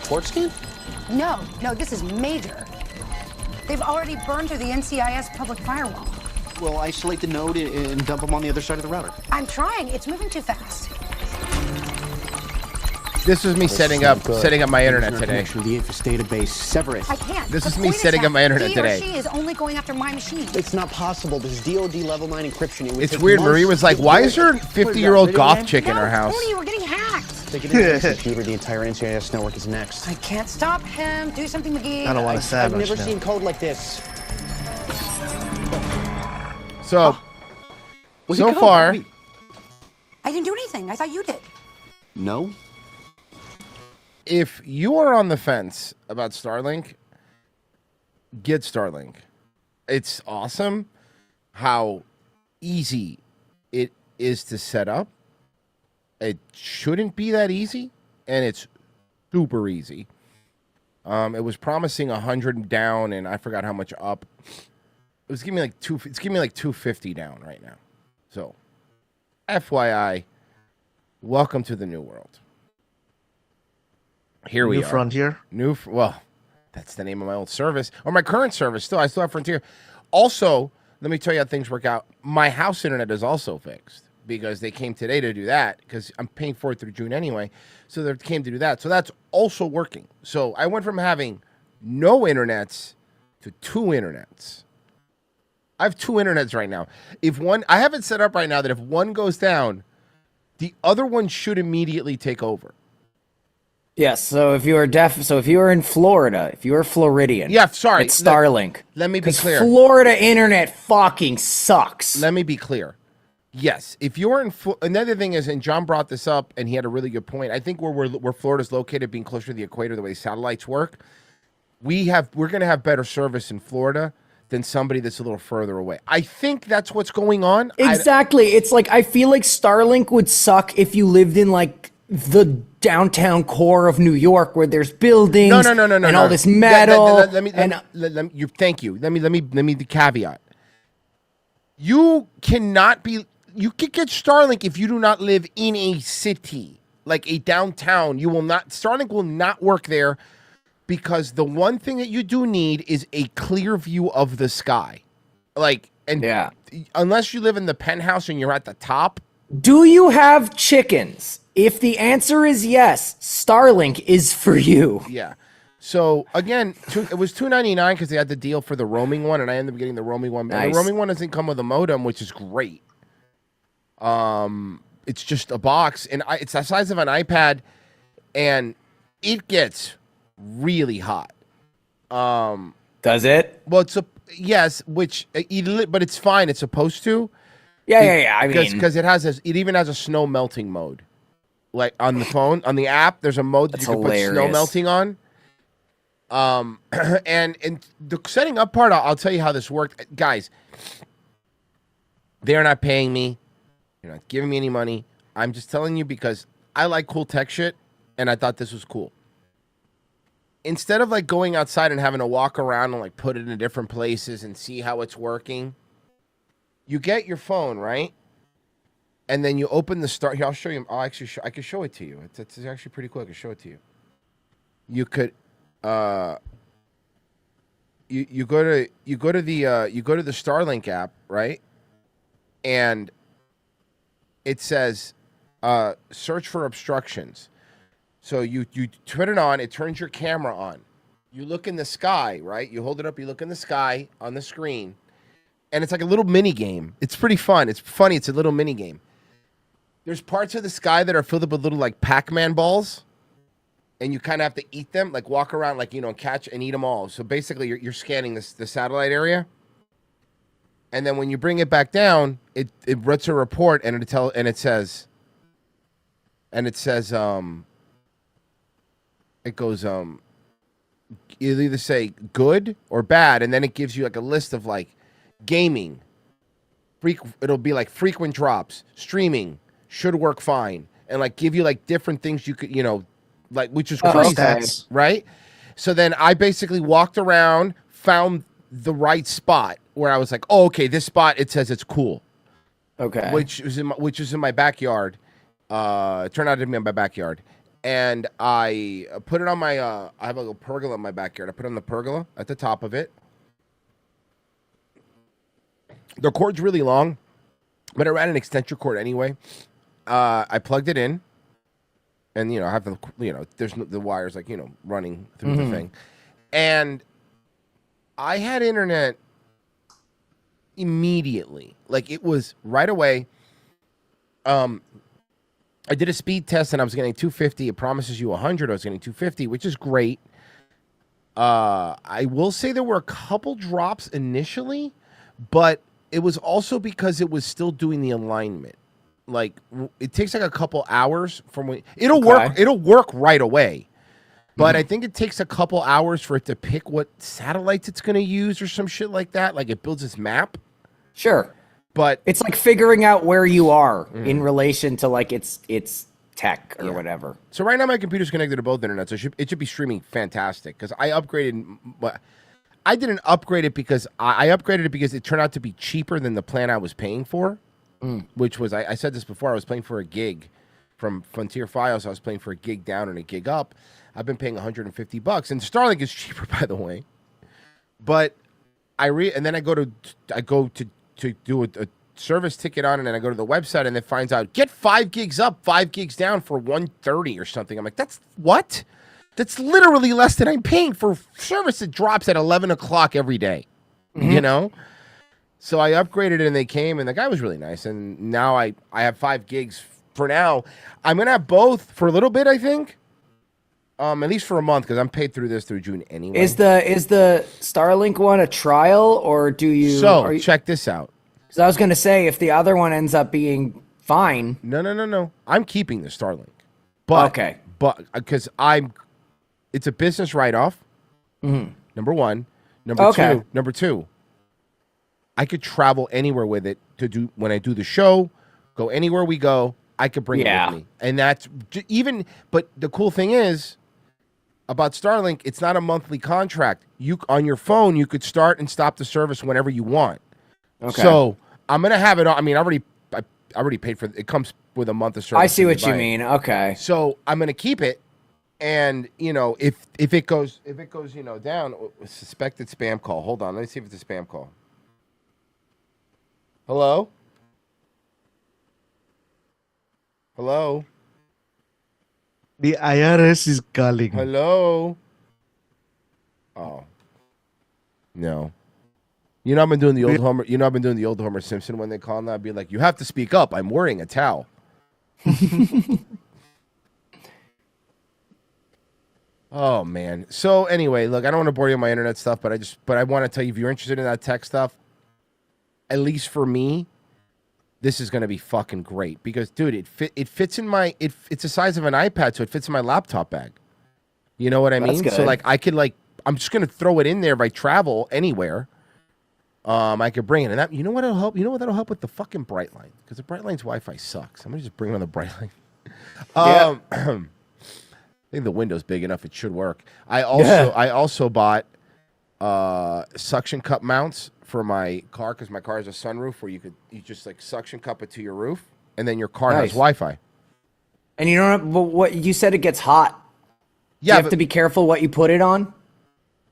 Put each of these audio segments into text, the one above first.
Port scan? No, this is major. They've already burned through the NCIS public firewall. Well, isolate the node and dump them on the other side of the router. I'm trying. It's moving too fast. This was me setting up my internet today. The Infos database, Severance. I can't. This is me setting up my internet today. He or she is only going after my machine. It's not possible. There's DoD level 9 encryption. It's weird. Marie was like, "Why is there a 50-year-old goth chick in our house?" Tony, we're getting hacked. Take it into the computer. The entire NCIS network is next. I can't stop him. Do something, McGee. I don't want to savage. I've never seen code like this. So far, I didn't do anything. I thought you did. No. if you are on the fence about Starlink, get Starlink. It's awesome how easy it is to set up. It shouldn't be that easy, and it's super easy. It was promising 100 down, and I forgot how much up. It was giving me like it's giving me like 250 down right now. So, FYI, welcome to the new world. Here we are. New Frontier? Well, that's the name of my old service. Or my current service. I still have Frontier. Also, let me tell you how things work out. My house internet is also fixed because they came today to do that because I'm paying for it through June anyway. So they came to do that. So that's also working. So I went from having no internets to 2 internets. I have 2 internets right now. I have it set up right now that if one goes down, the other one should immediately take over. Yes, so if you are if you are in Florida, if you are Floridian, it's Starlink. Let me be clear. Florida internet fucking sucks. Let me be clear. Yes, if you're in another thing is, and John brought this up, and he had a really good point. I think where Florida's located, being closer to the equator, the way satellites work, we're going to have better service in Florida than somebody that's a little further away. I think that's what's going on. Exactly. It's like I feel like Starlink would suck if you lived in like the downtown core of New York where there's buildings and all this metal. Thank you. Let me the caveat. You can get Starlink if you do not live in a city, like a downtown. Starlink will not work there because the one thing that you do need is a clear view of the sky. Unless you live in the penthouse and you're at the top. Do you have chickens? If the answer is yes, Starlink is for you. Yeah. So again, it was $2.99 because they had the deal for the roaming one, and I ended up getting the roaming one. Nice. And the roaming one doesn't come with a modem, which is great. It's just a box, and it's the size of an iPad, and it gets really hot. Does it? Well, but it's fine. It's supposed to. Yeah. I mean, because it even has a snow melting mode. Like on the phone, on the app, there's a mode that you can put snow melting on. And the setting up part, I'll tell you how this worked. Guys, they're not paying me. You're not giving me any money. I'm just telling you because I like cool tech shit, and I thought this was cool. Instead of like going outside and having to walk around and like put it in different places and see how it's working, you get your phone, right? And then you open the start. Here, I'll show you. I can show it to you. It's actually pretty cool. I can show it to you. You could, you go to the Starlink app, right? And it says, search for obstructions. So you turn it on. It turns your camera on. You look in the sky, right? You hold it up. You look in the sky on the screen, and it's like a little mini game. It's pretty fun. It's funny. It's a little mini game. There's parts of the sky that are filled up with little like Pac-Man balls, and you kind of have to eat them, like walk around, like, catch and eat them all. So basically, you're scanning the satellite area. And then when you bring it back down, it writes a report and it says it goes you'll either say good or bad, and then it gives you like a list of like gaming. It'll be like frequent drops, streaming should work fine, and like give you like different things you could, like, which is crazy, right? So then I basically walked around, found the right spot where I was like, oh, okay, this spot, it says it's cool. Okay. Which is in my backyard. It turned out to be in my backyard. And I put it on my, I have a little pergola in my backyard. I put it on the pergola at the top of it. The cord's really long, but I ran an extension cord anyway. I plugged it in. And, I have the, there's the wires, like, running through the thing. And I had internet immediately. Like, it was right away. I did a speed test, and I was getting 250. It promises you 100. I was getting 250, which is great. I will say there were a couple drops initially, but it was also because it was still doing the alignment. Like, it takes like a couple hours from when it'll work. It'll work right away, but I think it takes a couple hours for it to pick what satellites it's going to use or some shit like that. Like, it builds this map. Sure, but it's like figuring out where you are in relation to like its tech or whatever. So right now my computer's connected to both internet, so it should be streaming fantastic. Because I upgraded, but I didn't upgrade it because I upgraded it because it turned out to be cheaper than the plan I was paying for. Which was, I said this before, I was paying for a gig from Frontier Files. I was paying for a gig down and a gig up. I've been paying $150, and Starlink is cheaper, by the way. But and then I go to do a service ticket on, and then I go to the website, and it finds out get 5 gigs up, 5 gigs down for $130 or something. I'm like, that's what? That's literally less than I'm paying for service that drops at 11 o'clock every day. So I upgraded it, and they came, and the guy was really nice. And now I have 5 gigs for now. I'm going to have both for a little bit, I think. At least for a month, because I'm paid through June anyway. Is the Starlink one a trial, or do you... So, check this out. Because I was going to say, if the other one ends up being fine... No. I'm keeping the Starlink. But, okay. But, because it's a business write-off, number one. Number two, I could travel anywhere with it to do when I do the show, go anywhere we go. I could bring it with me, and that's even. But the cool thing is about Starlink, it's not a monthly contract. You on your phone, you could start and stop the service whenever you want. Okay. So I'm gonna have it on. I mean, I already paid for it. It comes with a month of service. I see what you mean. Okay. So I'm gonna keep it, and if it goes down, suspected spam call. Hold on, let me see if it's a spam call. Hello? Hello? The IRS is calling. Hello? Oh. No. I've been doing the old Homer. I've been doing the old Homer Simpson when they call and I'd be like, you have to speak up. I'm wearing a towel. Oh man. So anyway, look, I don't want to bore you with my internet stuff, but I want to tell you, if you're interested in that tech stuff, at least for me, this is going to be fucking great because, dude, it fits in my it's the size of an iPad, so it fits in my laptop bag. You know what I mean? So like I could I'm just going to throw it in there if I travel anywhere. I could bring it, and that what'll help? You know what that'll help with the fucking Brightline, because the Brightline's Wi-Fi sucks. I'm gonna just bring it on the Brightline. I think the window's big enough; it should work. I also bought suction cup mounts for my car, because my car has a sunroof where you just like suction cup it to your roof, and then your car has Wi-Fi. And you don't know what you said, it gets hot. Yeah, you have to be careful what you put it on.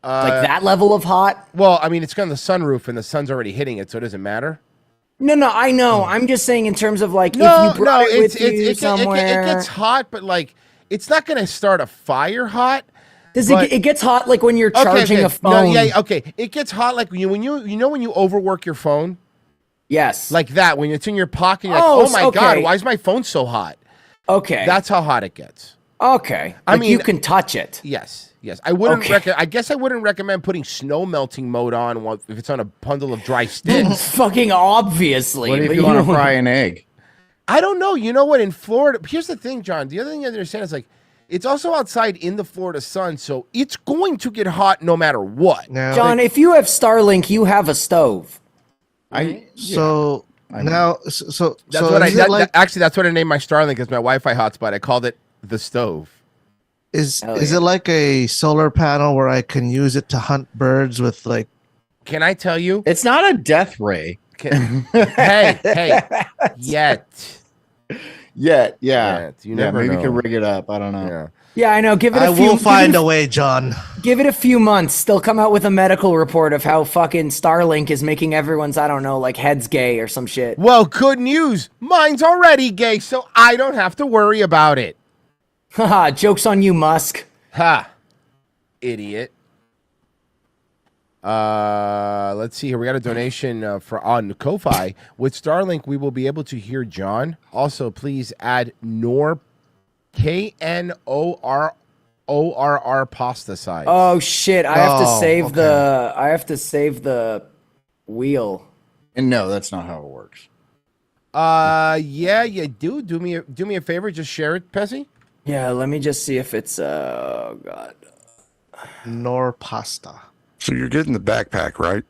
Like that level of hot. Well, I mean, it's on the sunroof, and the sun's already hitting it, so it doesn't matter. No, I know. I'm just saying in terms of like if you brought it with you somewhere. It gets hot, but like it's not going to start a fire hot. It gets hot like when you're charging a phone. No, it gets hot like when you overwork your phone. Yes. Like that, when it's in your pocket, you're like, oh my God, why is my phone so hot? Okay. That's how hot it gets. Okay. I mean, you can touch it. Yes. Yes, I wouldn't. Okay. I guess I wouldn't recommend putting snow melting mode on if it's on a bundle of dry sticks. Fucking obviously. What if but you want to know- fry an egg? I don't know. You know what? In Florida, here's the thing, John. The other thing I understand is like, it's also outside in the Florida sun, so it's going to get hot no matter what. Now, John, if you have Starlink, you have a stove. so now, so That's so what is it like actually, that's what I named my Starlink as my Wi-Fi hotspot. I called it the stove. is Hell is yeah. it like a solar panel where I can use it to hunt birds with like? Can I tell you? It's not a death ray. Hey, yet. Yeah. You never maybe know. you can rig it up. I don't know. Yeah. Yeah, I know. Give it I a few. will find a way, John. Give it a few months. They'll come out with a medical report of how fucking Starlink is making everyone's, I don't know, like heads gay or some shit. Well, good news. Mine's already gay, so I don't have to worry about it. Haha, joke's on you, Musk. Ha, idiot. Let's see here. We got a donation for on Ko-fi. With Starlink, we will be able to hear John. Also, please add KNORORR pasta size. Oh shit! I have to Oh, save okay. the. I have to save the wheel. And no, that's not how it works. Yeah, you do. Do me a favor. Just share it, Pessy. Yeah, let me just see if it's. Oh god. Nor pasta. So you're getting the backpack, right?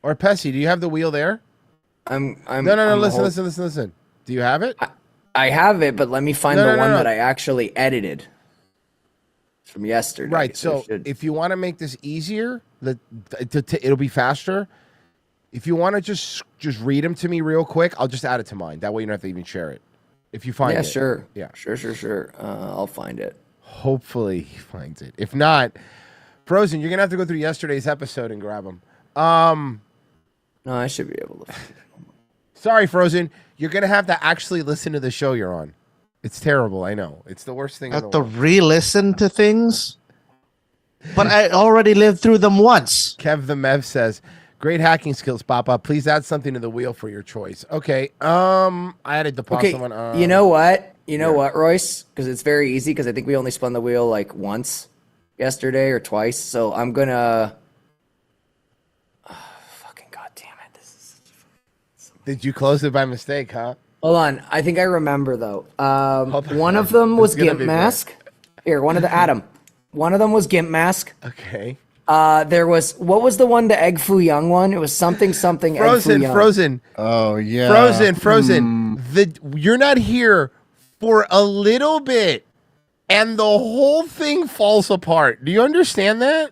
Or Pessy, do you have the wheel there? I'm. No. Listen. Do you have it? I have it, but let me find No, the no, one no. that I actually edited from yesterday. Right. I So should- if you want to make this easier, it'll be faster. If you want to just read them to me real quick, I'll just add it to mine. That way you don't have to even share it. If you find yeah, it. sure. Yeah. Sure. I'll find it. Hopefully he finds it. If not, Frozen, you're gonna have to go through yesterday's episode and grab them. No, I should be able to. Sorry, Frozen. You're gonna have to actually listen to the show you're on. It's terrible. I know. It's the worst thing. I in have the to world. re-listen to things, but I already lived through them once. Kev the Mev says, "Great hacking skills, Papa. Please add something to the wheel for your choice." Okay. I added the pasta Okay. one. You know what? You know what, Royce? Because it's very easy. Because I think we only spun the wheel like once yesterday or twice. So I'm gonna. Fucking goddamn it! This is. Did you close it by mistake, huh? Hold on. I think I remember though. Hold on. One of them was It's gonna Gimp be bad. Mask. Here, one of the Adam. One of them was Gimp Mask. Okay. There was what was the one, the Egg Foo Young one? It was something Egg Foo Young. Frozen. Oh yeah. Frozen. You're not here for a little bit, and the whole thing falls apart. Do you understand that?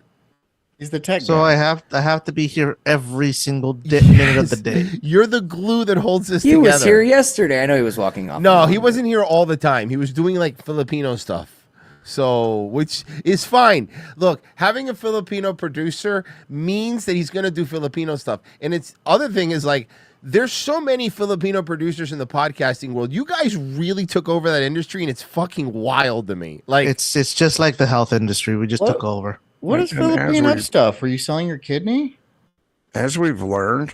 He's the tech So guy. I have to be here every single minute of the day. You're the glue that holds this He together. was here yesterday. I know he was walking off. No, he wasn't here all the time. He was doing like Filipino stuff. So, which is fine. Look, having a Filipino producer means that he's going to do Filipino stuff. And it's other thing is like, there's so many Filipino producers in the podcasting world. You guys really took over that industry, and it's fucking wild to me. Like, It's just like the health industry. We just What? took over. What is And as Filipino we- stuff? Were you selling your kidney? As we've learned,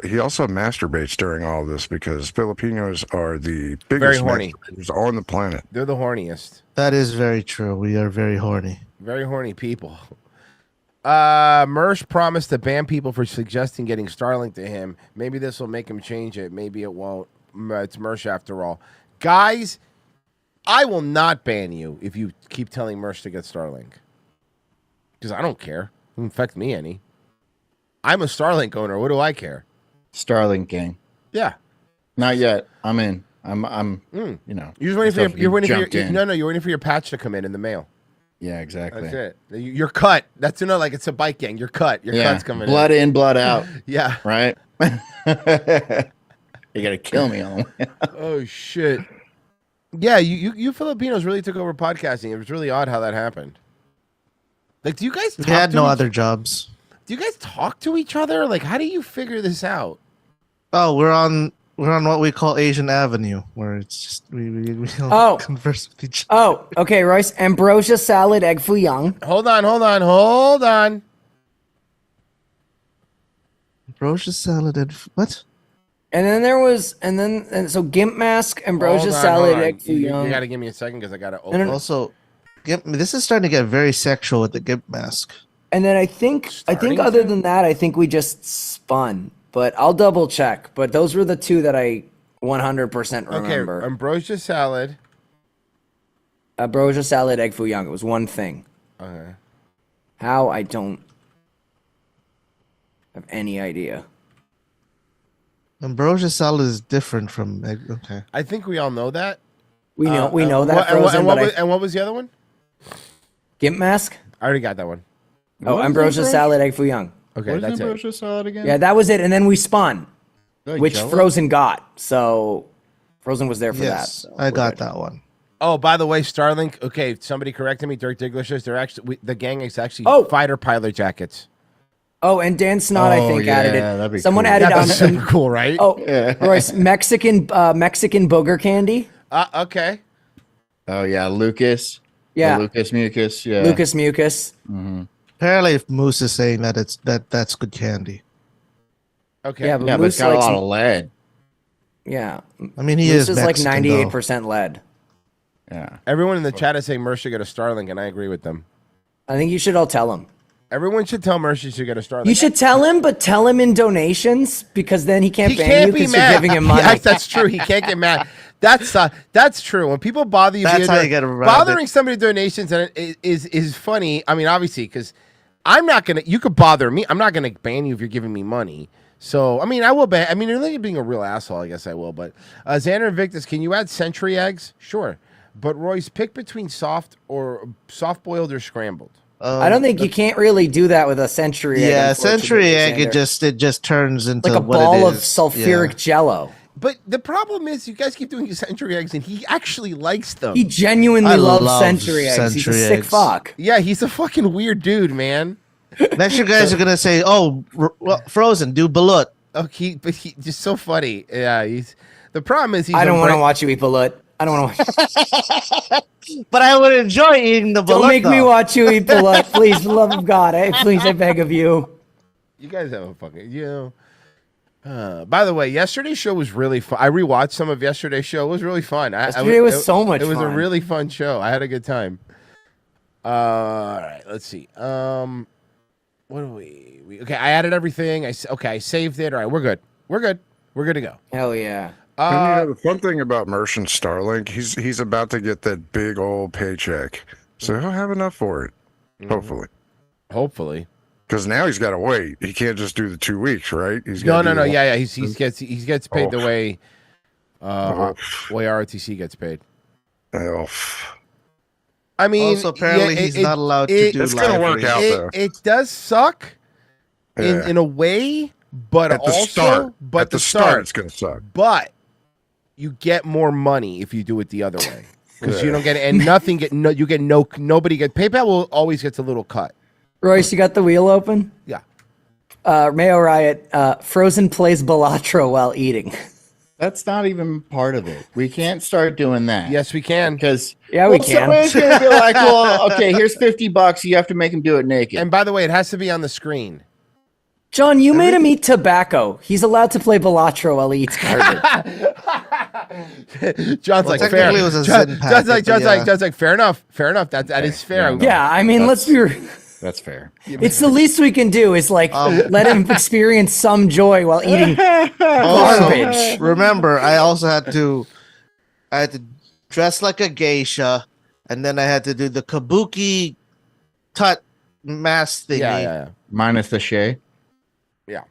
he also masturbates during all this because Filipinos are the biggest horny. masturbators on the planet. they're the horniest. That is very true. We are very horny. Very horny people. Mersh promised to ban people for suggesting getting Starlink to him. Maybe this will make him change it. Maybe it won't. It's Mersh after all. Guys, I will not ban you if you keep telling Mersh to get Starlink. Because I don't care. It doesn't affect me any. I'm a Starlink owner. What do I care? Starlink gang. Yeah. Not yet. I'm in. I'm you know. You're waiting for stuff you're waiting for jumped your, in. no, you're waiting for your patch to come in the mail. Yeah, exactly. That's it. You're cut. That's like it's a bike gang. You're cut. Your Yeah. cut's coming Blood in, blood out. in. Yeah. Right? You gotta kill me on the way. Oh shit. Yeah, you Filipinos really took over podcasting. It was really odd how that happened. Like, do you guys We talk had to no each- other jobs. Do you guys talk to each other? Like, how do you figure this out? Oh, we're on what we call Asian Avenue, where it's just we all Oh. converse with each other. Oh, okay, Royce. Ambrosia salad, Egg Foo Young. Hold on. Ambrosia salad and what? And then there was, so Gimp Mask, Ambrosia Hold on, salad, hold on. Egg Foo You Young. gotta give me a second because I gotta no, open. no. Also, This is starting to get very sexual with the gimp mask. And then I think other than that, I think we just spun. But I'll double check. But those were the two that I 100% remember. Okay, ambrosia salad. Ambrosia salad, egg foo young. It was one thing. Okay. How, I don't have any idea. Ambrosia salad is different from egg. Okay. I think we all know that. We know that. And what was the other one? Gimp mask? I already got that one. Oh, ambrosia salad, egg foo young. Okay, What is that's ambrosia it. salad again? Yeah, that was it. And then we spun, Like which Jell-O? Frozen got. So Frozen was there for that. Yes, So I we're got good. that one. Oh, by the way, Starlink. Okay, somebody corrected me. Dirk Diggler. They're actually the gang is actually fighter pilot jackets. Oh, and Dan Snot, I think, added that'd it. be Someone cool. added on. That's so cool, right? Oh, Royce, Mexican booger candy. Okay. Oh yeah, Lucas. Yeah. The Lucas Mucus. Yeah. Lucas Mucus. Apparently, if Moose is saying that that's good candy. Okay. Yeah, but Yeah, but it's Moose got a likes. lot of lead. Yeah, I mean, he Moose is is like Mexican, 98% lead. Yeah. Everyone in the chat is saying Mersh should go to Starlink, and I agree with them. I think you should all tell him. Everyone should tell Mersh he should go to Starlink. You should tell him, but tell him in donations because then he can't He ban can't you be because you're mad. giving him money. Yes, that's true. He can't get mad. That's true. When people bother you, That's via how you get around bothering it. somebody with donations, and it is funny. I mean, obviously, because I'm not gonna. You could bother me. I'm not gonna ban you if you're giving me money. So, I mean, I will ban. I mean, you're being a real asshole. I guess I will. But Xander and Victus, can you add century eggs? Sure. But Royce, pick between soft boiled or scrambled. I don't think you can't really do that with a century egg. Yeah, unfortunately, century egg. Xander. It just turns into like a what ball it of is. sulfuric Yeah. jello. But the problem is, you guys keep doing century eggs, and he actually likes them. He genuinely I loves love century eggs. He's a century sick eggs. fuck. Yeah, he's a fucking weird dude, man. Next, you guys are gonna say, "Oh, Frozen, do balut." Okay, but he's just so funny. Yeah, the problem is I don't want to watch you eat balut. I don't want to watch. But I would enjoy eating the balut. Don't make me though. watch you eat balut, please, for the love of God. Please, I beg of you. You guys have a fucking by the way, yesterday's show was really fun. I rewatched some of yesterday's show. It was really fun. Yesterday was so much It was a fun. really fun show. I had a good time. All right, let's see. What do we okay, I added everything. I saved it. All right, we're good. We're good. We're good to go. Hell yeah. And, the fun thing about Mersh and Starlink, he's about to get that big old paycheck, so he'll have enough for it, Hopefully. Because now he's got to wait. He can't just do the 2 weeks, right? He's No. gotta do Yeah. He gets paid the way ROTC gets paid. I mean, Also, apparently, he's not allowed to do. It's gonna work out, though. It does suck in a way, but At the also, start, but at the start, it's gonna suck. But you get more money if you do it the other way because you don't get and nothing get no. You get nobody get PayPal will always gets a little cut. Royce, you got the wheel open? Yeah. Mayo Riot, Frozen plays Balatro while eating. That's not even part of it. We can't start doing that. Yes, we can. Because we can. Somebody's gonna be like, well, okay, here's $50. You have to make him do it naked. And by the way, it has to be on the screen. John, you made him eat tobacco. He's allowed to play Balatro while he eats garbage. John's like fair. technically it was a Zen packet, John's like fair enough. Fair enough. That is fair. Yeah, I mean, let's be. That's fair. It's the least we can do is like let him experience some joy while eating garbage. Also, remember, I had to dress like a geisha, and then I had to do the kabuki tut mask thingy. Yeah. Minus the Shay. Yeah.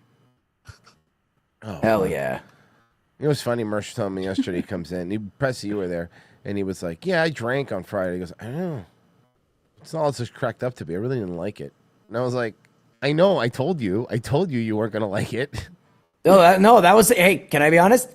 Oh, Hell yeah. It was funny. Mersh told me yesterday. He comes in. Pressy, you were there, and he was like, "Yeah, I drank on Friday." He goes, "I don't know. It's not all it's just cracked up to be. I really didn't like it." And I was like, "I know. I told you you weren't gonna like it." No, that was. Hey, can I be honest?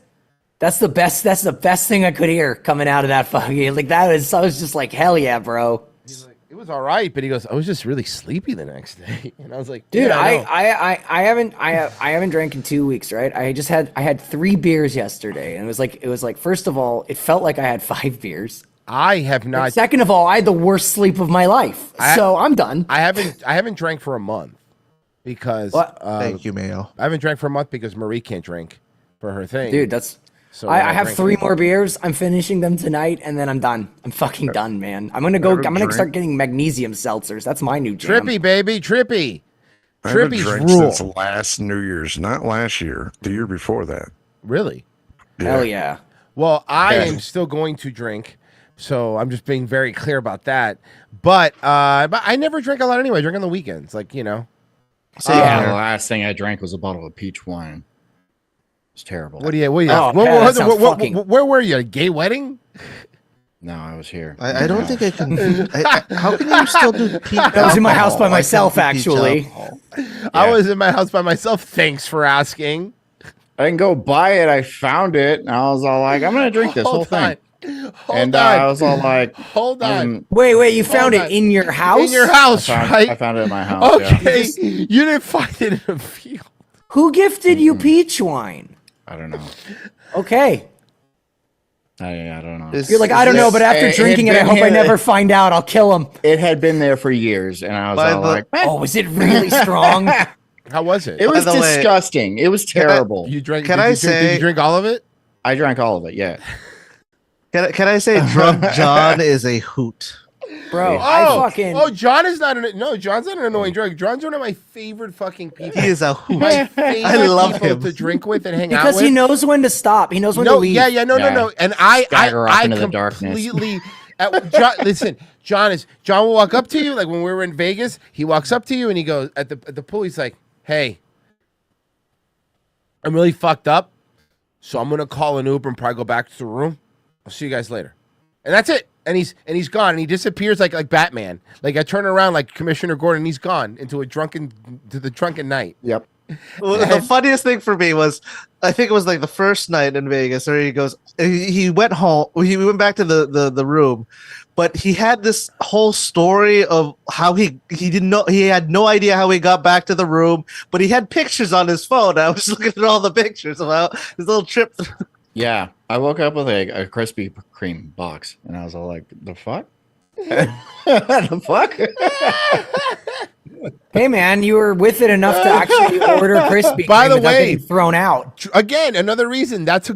That's the best. That's the best thing I could hear coming out of that fucking like that is. I was just like, hell yeah, bro. He's like, "It was all right," but he goes, "I was just really sleepy the next day," and I was like, Dude, yeah, I haven't drank in 2 weeks, right? I had 3 beers yesterday, and it was like first of all, it felt like I had 5 beers. I have not. Second of all, I had the worst sleep of my life, so I'm done. I haven't drank for a month because Thank you, Mayo. I haven't drank for a month because Marie can't drink for her thing. Dude, that's So I have 3 more beers. I'm finishing them tonight, and then I'm done. I'm fucking done, man. I'm gonna start getting magnesium seltzers. That's my new jam. Trippy, baby, Trippy. I haven't Trippy's drank rule. since last New Year's, not last year, the year before that. Really? Hell yeah. Well, I am still going to drink, so I'm just being very clear about that. But I never drink a lot anyway. I drink on the weekends, like, you know. The last thing I drank was a bottle of peach wine. It's terrible. What do you? Oh, where were you? A gay wedding? No, I was here. I don't think I can. How can you still do peach? I was in my house by myself, actually. I was in my house by myself. Thanks for asking. I didn't go buy it. I found it, and I was all like, "I'm gonna drink this whole thing." I was all like, "Hold on, wait, you found it in your house? In your house, right? I found it in my house. Okay, you didn't find it in a field. Who gifted you peach wine? I don't know. Okay. I don't know. You're like, I don't know, but after drinking it, I hope I never find out. I'll kill him. It had been there for years, and I was all like, oh, was it really strong? How was it? It was disgusting. It was terrible. You drank? Did you drink all of it? I drank all of it. Yeah. Can I say Drunk John is a hoot? Bro, John is not John's not an annoying drunk. John's one of my favorite fucking people. He is a hoot. My favorite I love people him to drink with and hang out with. Because he knows when to stop. He knows when to leave. No. And I into the darkness. completely. Listen, John will walk up to you like when we were in Vegas. He walks up to you and he goes at the pool. He's like, "Hey, I'm really fucked up, so I'm gonna call an Uber and probably go back to the room. I'll see you guys later." And that's it. And he's gone, and he disappears like Batman. Like I turn around like Commissioner Gordon, and he's gone into the drunken night. Yep. Well, the funniest thing for me was, I think it was like the first night in Vegas, where he goes, he went home, he went back to the room, but he had this whole story of how he didn't know, he had no idea how he got back to the room, but he had pictures on his phone. I was looking at all the pictures about his little trip through. Yeah, I woke up with a Krispy Kreme box, and I was all like, "The fuck? The fuck?" Hey man, you were with it enough to actually order Krispy Kreme. By the without way, getting thrown out. Again, another reason that's a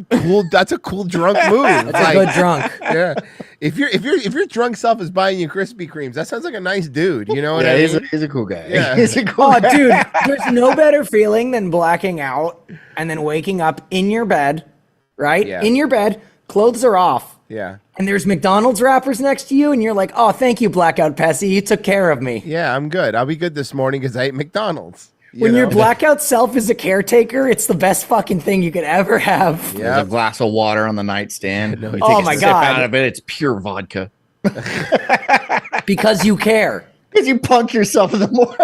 cool drunk move. That's a good drunk. Yeah, if your drunk self is buying you Krispy Kremes, that sounds like a nice dude. You know what I mean? He's a cool guy. Yeah. He's a cool guy. Dude, there's no better feeling than blacking out and then waking up in your bed, right? Yeah. In your bed, clothes are off. Yeah. And there's McDonald's wrappers next to you, and you're like, "Oh, thank you, Blackout Pessy. You took care of me." Yeah, I'm good. I'll be good this morning because I ate McDonald's. When your blackout self is a caretaker, it's the best fucking thing you could ever have. There's a glass of water on the nightstand. You Oh take my a sip God. out of it, it's pure vodka. Because you care. Because you punk yourself in the morning.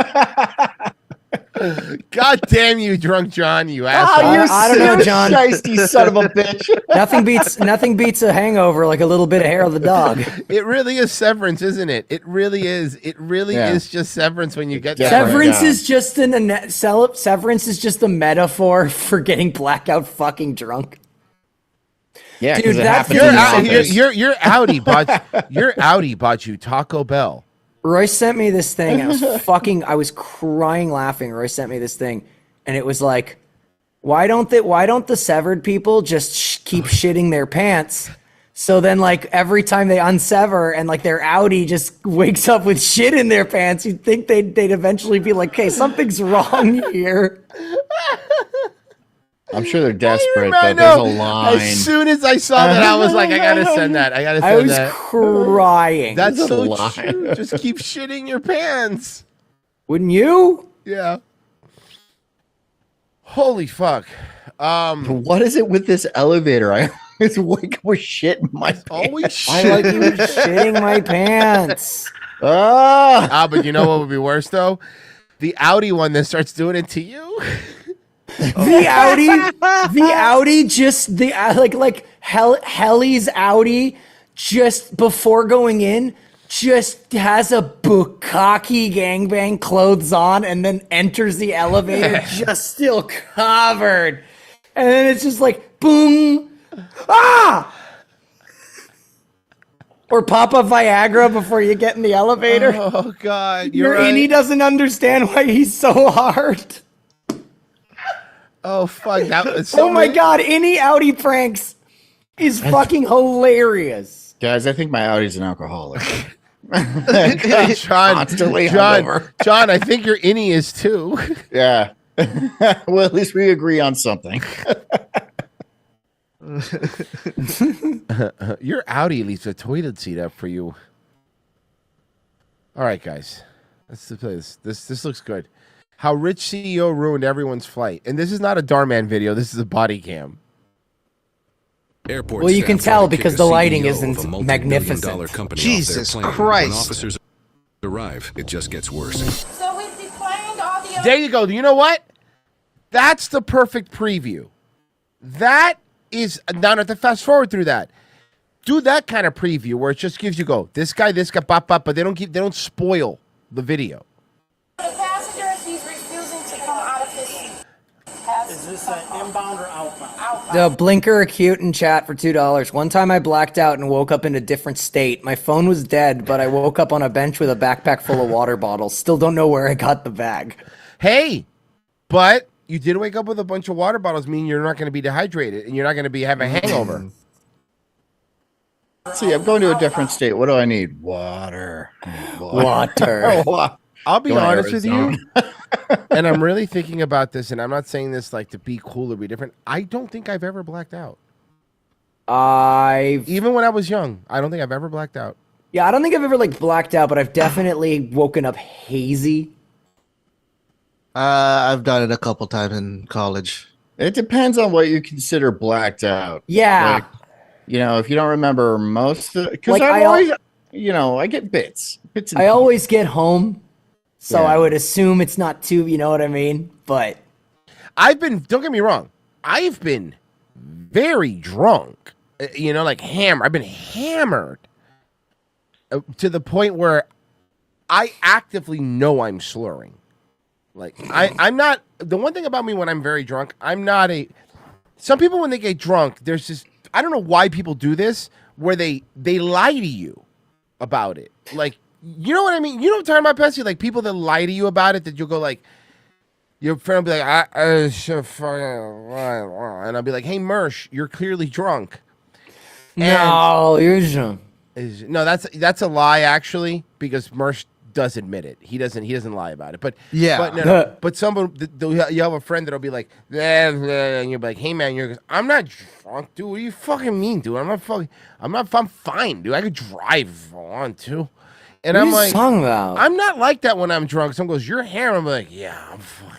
God damn you, drunk John, you asshole. Oh, you I don't know, John. shiesty son of a bitch. Nothing beats a hangover like a little bit of hair of the dog. It really is Severance, isn't it? It really is. It really is just Severance when you get that. Severance is just Severance is just a metaphor for getting blackout fucking drunk. Yeah, Dude, that's your Audi bought you Taco Bell. Royce sent me this thing. And I was crying laughing. Royce sent me this thing, and it was like, why don't the severed people just keep shitting their pants? So then, like, every time they unsever and like their Audi just wakes up with shit in their pants, you'd think they'd eventually be like, "Okay, something's wrong here." I'm sure they're desperate, but there's a line. As soon as I saw that, I was like, I gotta send that. I was crying. That's There's a so line. true. Just keep shitting your pants. Wouldn't you? Yeah. Holy fuck. What is it with this elevator? I always wake up with shit in my pants. Always shit. I like you shitting my pants. But you know what would be worse though? The Audi one that starts doing it to you. The Audi, just the Helly's Audi, just before going in, just has a bukkake gangbang clothes on, and then enters the elevator just still covered, and then it's just like boom, or pop a Viagra before you get in the elevator. Oh God, Your innie doesn't understand why he's so hard. Oh fuck! That was so Oh my God! Any Audi pranks He's fucking hilarious. Guys, I think my Audi's an alcoholic. John, Constantly hungover. John, I think your innie is too. Yeah. Well, at least we agree on something. Your Audi leaves a toilet seat up for you. All right, guys. Let's play this. This looks good. How rich CEO ruined everyone's flight. And this is not a Darman video. This is a body cam. Airport Well, you can staff tell try to kick because a the lighting CEO isn't of a magnificent. multi-billion-dollar company Jesus off their plane. Christ. When officers arrive, it just gets worse. So we've declined all the There you go. You know what? That's the perfect preview. That is now to fast forward through that. Do that kind of preview where it just gives you this guy, bop, bop, but they don't spoil the video. the passengers. He's refusing to come out of his seat. Is this an inbound or outbound? The blinker acute in chat for $2. One time I blacked out and woke up in a different state. My phone was dead, but I woke up on a bench with a backpack full of water bottles. Still don't know where I got the bag. Hey, but you did wake up with a bunch of water bottles, meaning you're not going to be dehydrated and you're not going to have a hangover. See, I'm going to a different state. What do I need? Water. Water. I'll be Going to honest with you, Arizona. and I'm really thinking about this, and I'm not saying this like to be cool or be different. I don't think I've ever blacked out. Even when I was young, I don't think I've ever blacked out. Yeah, I don't think I've ever blacked out, but I've definitely woken up hazy. I've done it a couple times in college. It depends on what you consider blacked out. Yeah. If you don't remember most of it, because I always, I get bits. And I always get home, so Yeah. I would assume it's not too, you know what I mean? But don't get me wrong, I've been very drunk, hammered. I've been hammered to the point where I actively know I'm slurring. I'm not, the one thing about me when I'm very drunk, some people when they get drunk, there's this, I don't know why people do this, where they lie to you about it. You know what I mean? You know what I'm talking about, Pessy? People that lie to you about it, that you'll go your friend will be like, I should fucking lie. And I'll be like, hey, Mersh, you're clearly drunk. no, you're drunk. No, that's a lie, actually, because Mersh does admit it. He doesn't lie about it. But Yeah. but no. But someone, you have a friend that'll be like, and you'll be like, hey man, I'm not drunk, dude. What do you fucking mean, dude? I'm fine, dude. I could drive if I want to. And What I'm are you like, talking about? I'm not like that when I'm drunk. Someone goes, your hair. I'm like, yeah, I'm fine.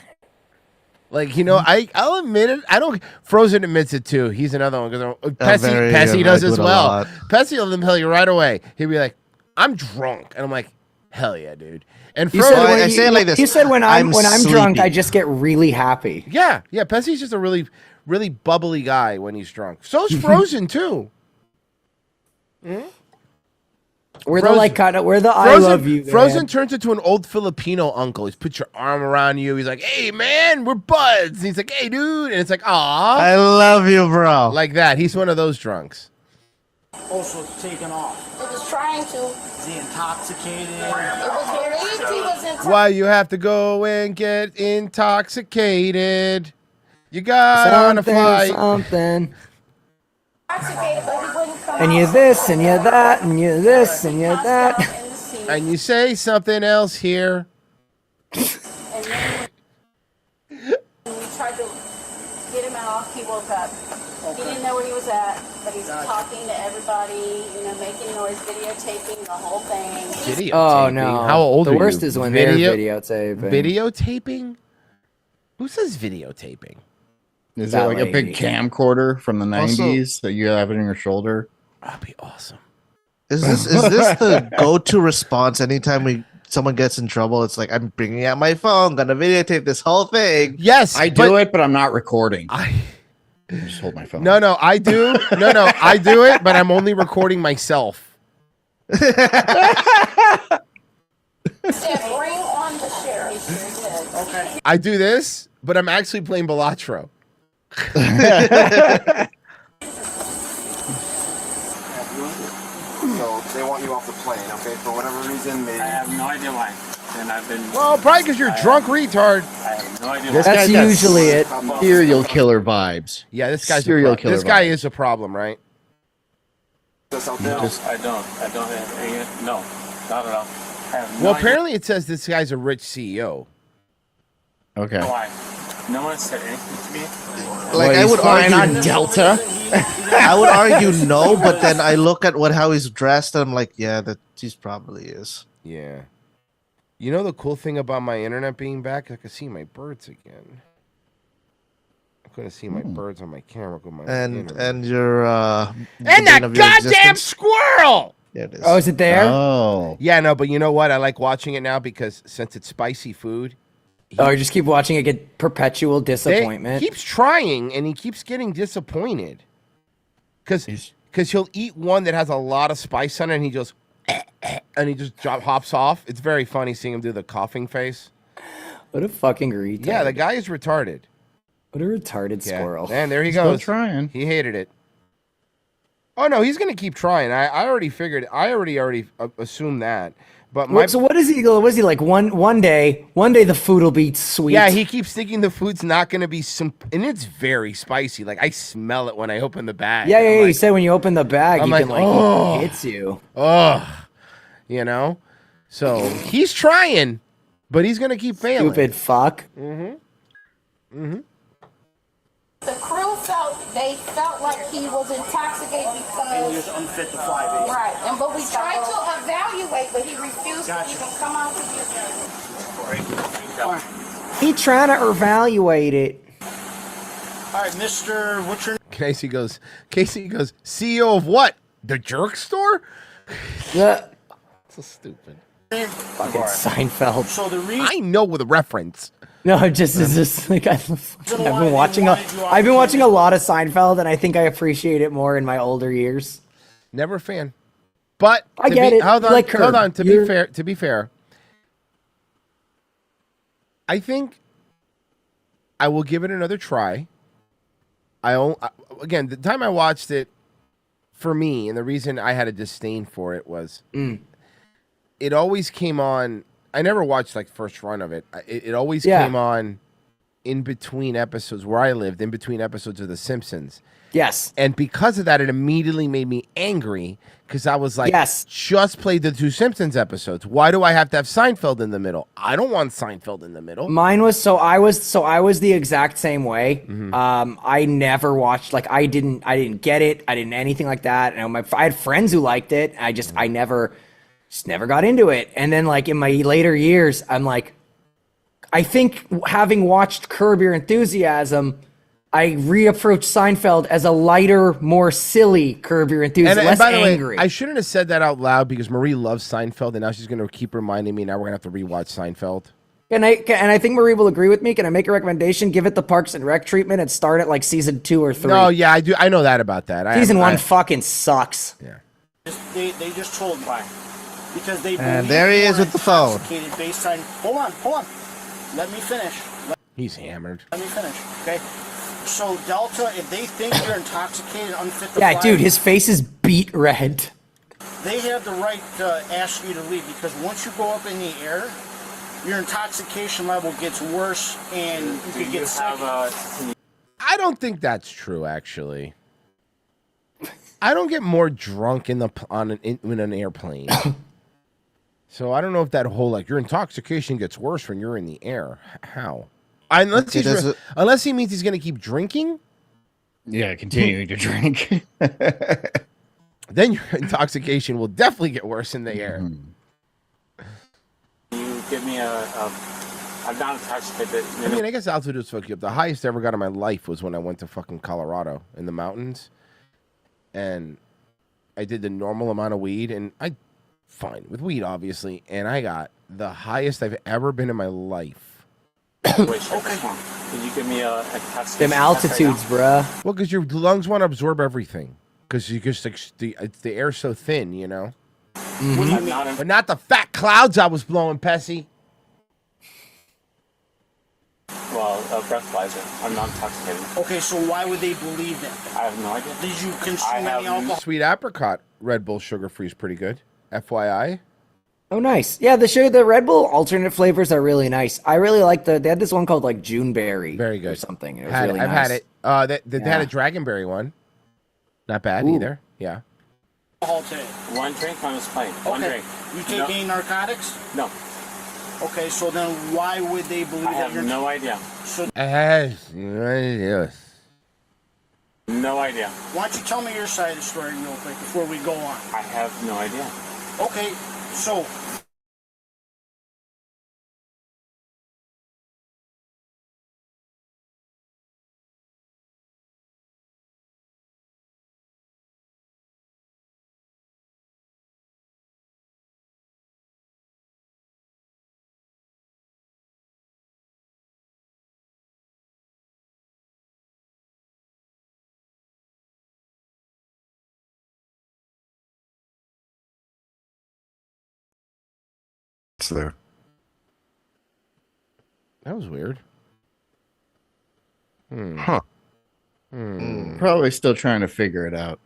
I'll admit it. I don't. Frozen admits it too. He's another one because Pessy does as well. Pessy will tell you right away. He'll be like, I'm drunk, and I'm like, hell yeah, dude. And You Frozen, said, I say it like this. You said when I'm drunk, sleepy. I just get really happy. yeah. Pessy's just a really, really bubbly guy when he's drunk. So's Frozen too. We're Frozen- we're the I love you. Frozen man. turns into an old Filipino uncle. He's put your arm around you. He's like, hey man, we're buds. And he's like, hey dude, and it's like, aw, I love you, bro. like that. He's one of those drunks. Also taken off. He was trying to. Is he intoxicated? It was believed he was intoxicated. Why you have to go and get intoxicated? You got on a flight. Something. But he wouldn't come And you out. this, and you that, and you this, and you that. In the seat. And you say something else here. And then we tried to get him off. He woke up. He didn't know where he was at, but he's talking to everybody, making noise, videotaping the whole thing. Videotaping. Oh no! How old the are you? worst is when they're videotaping. Videotaping? Who says videotaping? Is That it like a big lady. camcorder from the Also- 90s that you have it in your shoulder? That'd be awesome. Is this the go-to response anytime someone gets in trouble? It's like, I'm bringing out my phone, gonna videotape this whole thing. Yes, I do it, but I'm not recording. I just hold my phone. no, I do. No, I do it, but I'm only recording myself. Said, bring on the sheriff. He sure did. Okay. I do this, but I'm actually playing Balatro. So they want you off the plane, okay? For whatever reason, I have no idea why. And I've been. Well, probably because you're a drunk retard. I have no idea This why. That's guy's got usually it. Serial killer vibes. Yeah, this guy's Serial a killer this guy vibes. is a problem, right? No, I don't. I don't have any. No, not at all. I have no Well, idea apparently it says this guy's a rich CEO. Okay. why. No one said anything to me. Like I would flying argue, on Delta. I would argue no, but then I look at how he's dressed, and I'm like, yeah, that he's probably is. Yeah. You know the cool thing about my internet being back? I can see my birds again. I'm gonna see my birds on my camera. Go my internet. And your And that goddamn squirrel! There it is. Oh, is it there? Oh. Yeah, no, but you know what? I like watching it now because since it's spicy food, Oh, you just keep watching it get perpetual he disappointment. keeps trying and he keeps getting disappointed. Because he'll eat one that has a lot of spice on it and he goes, and he just hops off. It's very funny seeing him do the coughing face. What a fucking retard. Yeah, the guy is retarded. What a retarded squirrel. And there he Still goes. trying. He hated it. Oh no, he's gonna keep trying. I already figured. I already assumed that. But So what is he? What is he like? One day the food will be sweet. yeah, he keeps thinking the food's not gonna be and it's very spicy. Like I smell it when I open the bag. Yeah. I'm You like, said when you open the bag, I'm you like, can like oh. it hits you. Ugh. You know. So he's trying, but he's gonna keep failing. Stupid fuck. The crew felt like he was intoxicated And he because. was unfit to fly, basically. Right, but we tried to evaluate, but he refused to even come out with you. He trying to evaluate it. All right, Mr. What's your Casey goes, CEO of what? The jerk store? Yeah. So stupid. name? Fucking Seinfeld. So the reason. I know with a reference. No, it's just like I've been watching a lot of Seinfeld, and I think I appreciate it more in my older years. Never a fan. But I get it. Hold on, Like Curb. hold on. To be fair, I think I will give it another try. Again, the time I watched it, for me, and the reason I had a disdain for it was it always came on. I never watched like first run of it. It always came on in between episodes where I lived, in between episodes of The Simpsons. Yes. And because of that, it immediately made me angry because I was like, Yes. just play the two Simpsons episodes. Why do I have to have Seinfeld in the middle? I don't want Seinfeld in the middle. Mine was I was the exact same way. I never watched I didn't get it. I didn't anything like that. And I had friends who liked it. I never got into it. And then in my later years, I'm like, I think having watched Curb Your Enthusiasm, I reapproached Seinfeld as a lighter, more silly Curb Your Enthusiasm, less by the angry. way, I shouldn't have said that out loud because Marie loves Seinfeld, and now she's going to keep reminding me. Now we're going to have to rewatch Seinfeld. And I think Marie will agree with me. Can I make a recommendation? Give it the Parks and Rec treatment and start at season 2 or 3. No, yeah, I do. I know that about that. Season 1 fucking sucks. Yeah. They just told me because they. And there he is with the phone. Based on, hold on. Let me finish. He's hammered. Let me finish. Okay. So Delta, if they think you're intoxicated, unfit to Yeah, fly, dude, his face is beet red. they have the right to ask you to leave because once you go up in the air, your intoxication level gets worse and you could get sick. I don't think that's true, actually. I don't get more drunk in an airplane. So I don't know if that whole your intoxication gets worse when you're in the air. How? Unless he means he's going to keep drinking. Yeah, continuing to drink. Then your intoxication will definitely get worse in the air. You give me I'm not intoxicated. I mean, I guess altitude will fuck you up. The highest I ever got in my life was when I went to fucking Colorado in the mountains. And I did the normal amount of weed, and fine with weed, obviously, and I got the highest I've ever been in my life. Wait, okay. Can you give me a Them altitudes, bruh. Well, because your lungs want to absorb everything. Because you just the air's so thin, you know. But not the fat clouds I was blowing, Pessy. Well, breathalyzer. I'm not intoxicated. Okay, so why would they believe that? I have no idea. Did you consume any alcohol? Sweet apricot Red Bull sugar free is pretty good. FYI. Oh, nice. Yeah, the Red Bull alternate flavors are really nice. I really like they had this one called Juneberry. Very good. Or something. It was I've really nice. had it. They had a Dragonberry one. Not bad either. Yeah. alcohol today? One drink on this plane. One drink. You take any narcotics? No. Okay, so then why would they believe I that have you're... no idea. So, No idea. why don't you tell me your side of the story real quick before we go on? I have no idea. Okay, so... It's there. That was weird. Huh. Probably still trying to figure it out.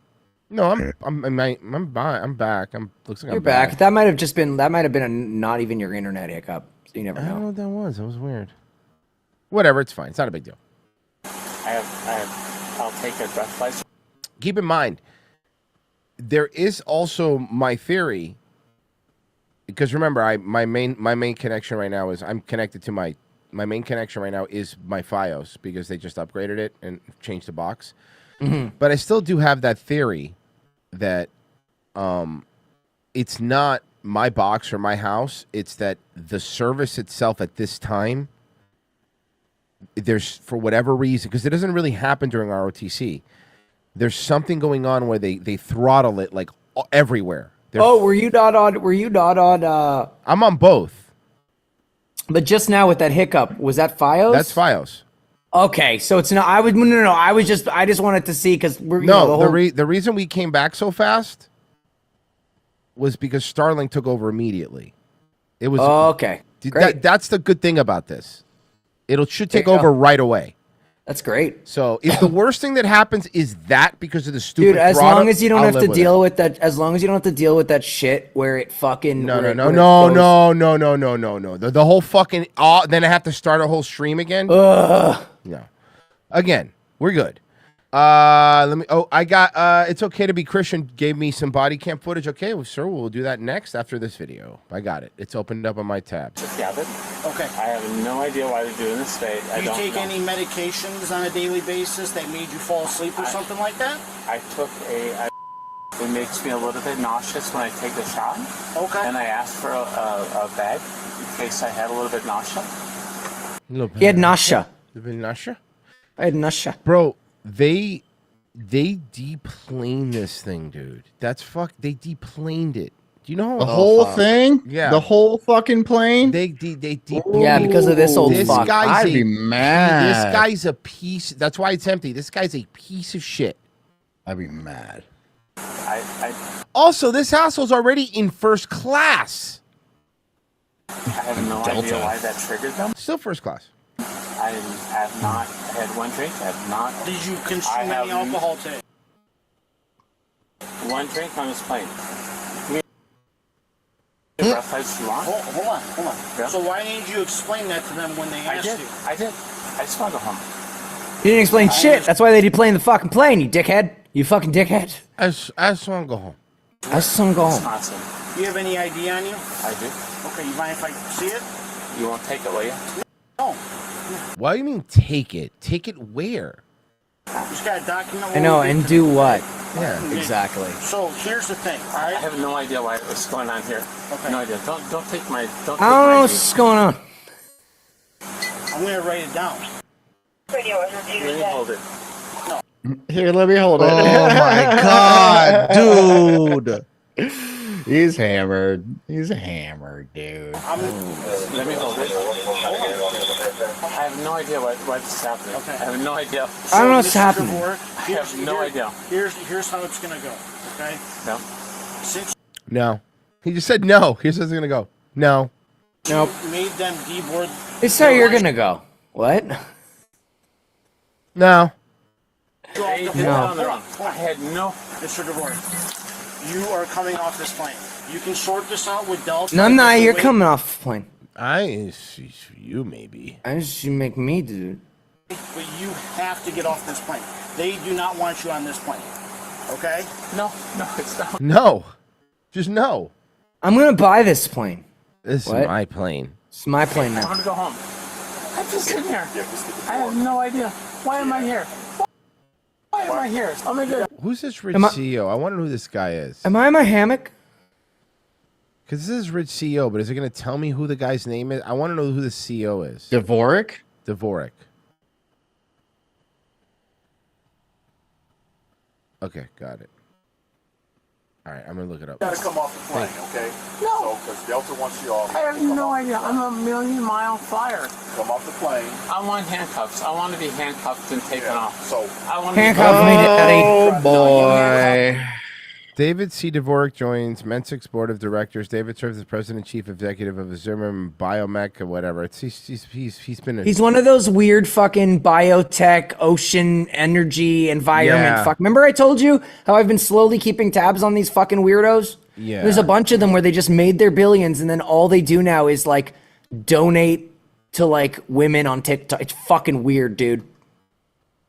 No, I'm back. Looks like You're I'm back. That might have been a not even your internet hiccup. So you never I don't know know. what that was. That was weird. Whatever, it's fine. It's not a big deal. I'll take a breathalyzer. Keep in mind, there is also my theory. Because remember, my main connection right now is I'm connected to my main connection right now is my FiOS because they just upgraded it and changed the box. But I still do have that theory that it's not my box or my house. It's that the service itself at this time, there's for whatever reason, because it doesn't really happen during ROTC. There's something going on where they throttle it like everywhere. Were you not on? I'm on both. But just now with that hiccup, was that FiOS? That's FiOS. Okay, so it's not. No. I just wanted to see because we're the reason we came back so fast was because Starlink took over immediately. It was okay. Great. That's the good thing about this. It should take over right away. That's great. So if the worst thing that happens is that because of the stupid dude, as product, long as you don't I'll have live to with deal it. with that, as long as you don't have to deal with that shit where it fucking No. where The whole fucking then I have to start a whole stream again. Ugh. No. Again, we're good. Let me. Oh, I got. It's okay to be Christian. Gave me some body cam footage. Okay, well, sir, we'll do that next after this video. I got it. It's opened up on my tab. Just gather. Okay. I have no idea why they're doing this today. Do you take any medications on a daily basis that made you fall asleep or something like that? I took it makes me a little bit nauseous when I take the shot. Okay. And I asked for a bag in case I had a little bit nausea. He had nausea. You been nausea? I had nausea. Bro, they deplaned this thing, dude. That's they deplaned it. Do you know The whole thing? Yeah. The whole fucking plane? They Yeah, because of this old fuck. I'd be mad. This guy's a piece. That's why it's empty. This guy's a piece of shit. I'd be mad. Also, this asshole's already in first class. I have no idea why that triggered them. Still first class. I have not had one drink. I have not. Did you consume any alcohol today? One drink on this plane. Breathalyzer you want? Hold on. Yeah. So why didn't you explain that to them when they asked you? I did. I just want to go home. You didn't explain shit. That's why they deplaned the fucking plane, you dickhead. You fucking dickhead. I just want to go home. I just want to go home. Wisconsin. Do you have any ID on you? I do. Okay, you mind if I see it? You won't take it, will you? No. Why do you mean take it? Take it where? Just got to document what I know, we did and to do them. what? Yeah, exactly. So here's the thing, all I right? have no idea what's going on here. Okay. No idea. Don't take my. Don't. I don't know what's going on. I'm going to write it down. Let me hold it. Here, let me hold it. Oh my god, dude. He's hammered. He's hammered, dude. Let me hold it. I have no idea why this is happening. Okay. I have no idea. I don't know what's Mr. happening. Dvorak, I have no idea. Here's how it's going to go, okay? No. Since No. He just said no. Here's how it's gonna go. No. Nope. you made them deboard... It's how you're gonna go. What? No. They did No. it on their own. I had no. Mr. Dvorak, you are coming off this plane. You can sort this out with Delta. No, I'm not. You're Wait, coming off the plane. I see you maybe. I just you make me do. But you have to get off this plane. They do not want you on this plane. Okay? No, it's not. No. Just no. I'm gonna buy this plane. This What? is my plane. It's my plane I'm now. gonna go home. I'm just sitting here. I have no idea. Why am I here? Why am I here? Oh my god. Who's this rich Am I- CEO? I want to know who this guy is. Am I in my hammock? Because this is rich CEO, but is it going to tell me who the guy's name is? I want to know who the CEO is. Dvorak? Dvorak. Okay, got it. All right, I'm going to look it up. You gotta come off the plane, okay? No. So, because Delta wants you off. I have no idea. I'm a million-mile flyer. Come off the plane. I want handcuffs. I want to be handcuffed and taken off. So, I want to Handcuff me, Daddy. Oh boy. David C. Dvorak joins Mensic's board of directors. David serves as president and chief executive of Zimmerman Biomech or whatever. He's been. He's one of those weird fucking biotech, ocean energy, environment. Yeah. Fuck. Remember I told you how I've been slowly keeping tabs on these fucking weirdos? Yeah. There's a bunch of them where they just made their billions and then all they do now is like donate to like women on TikTok. It's fucking weird, dude.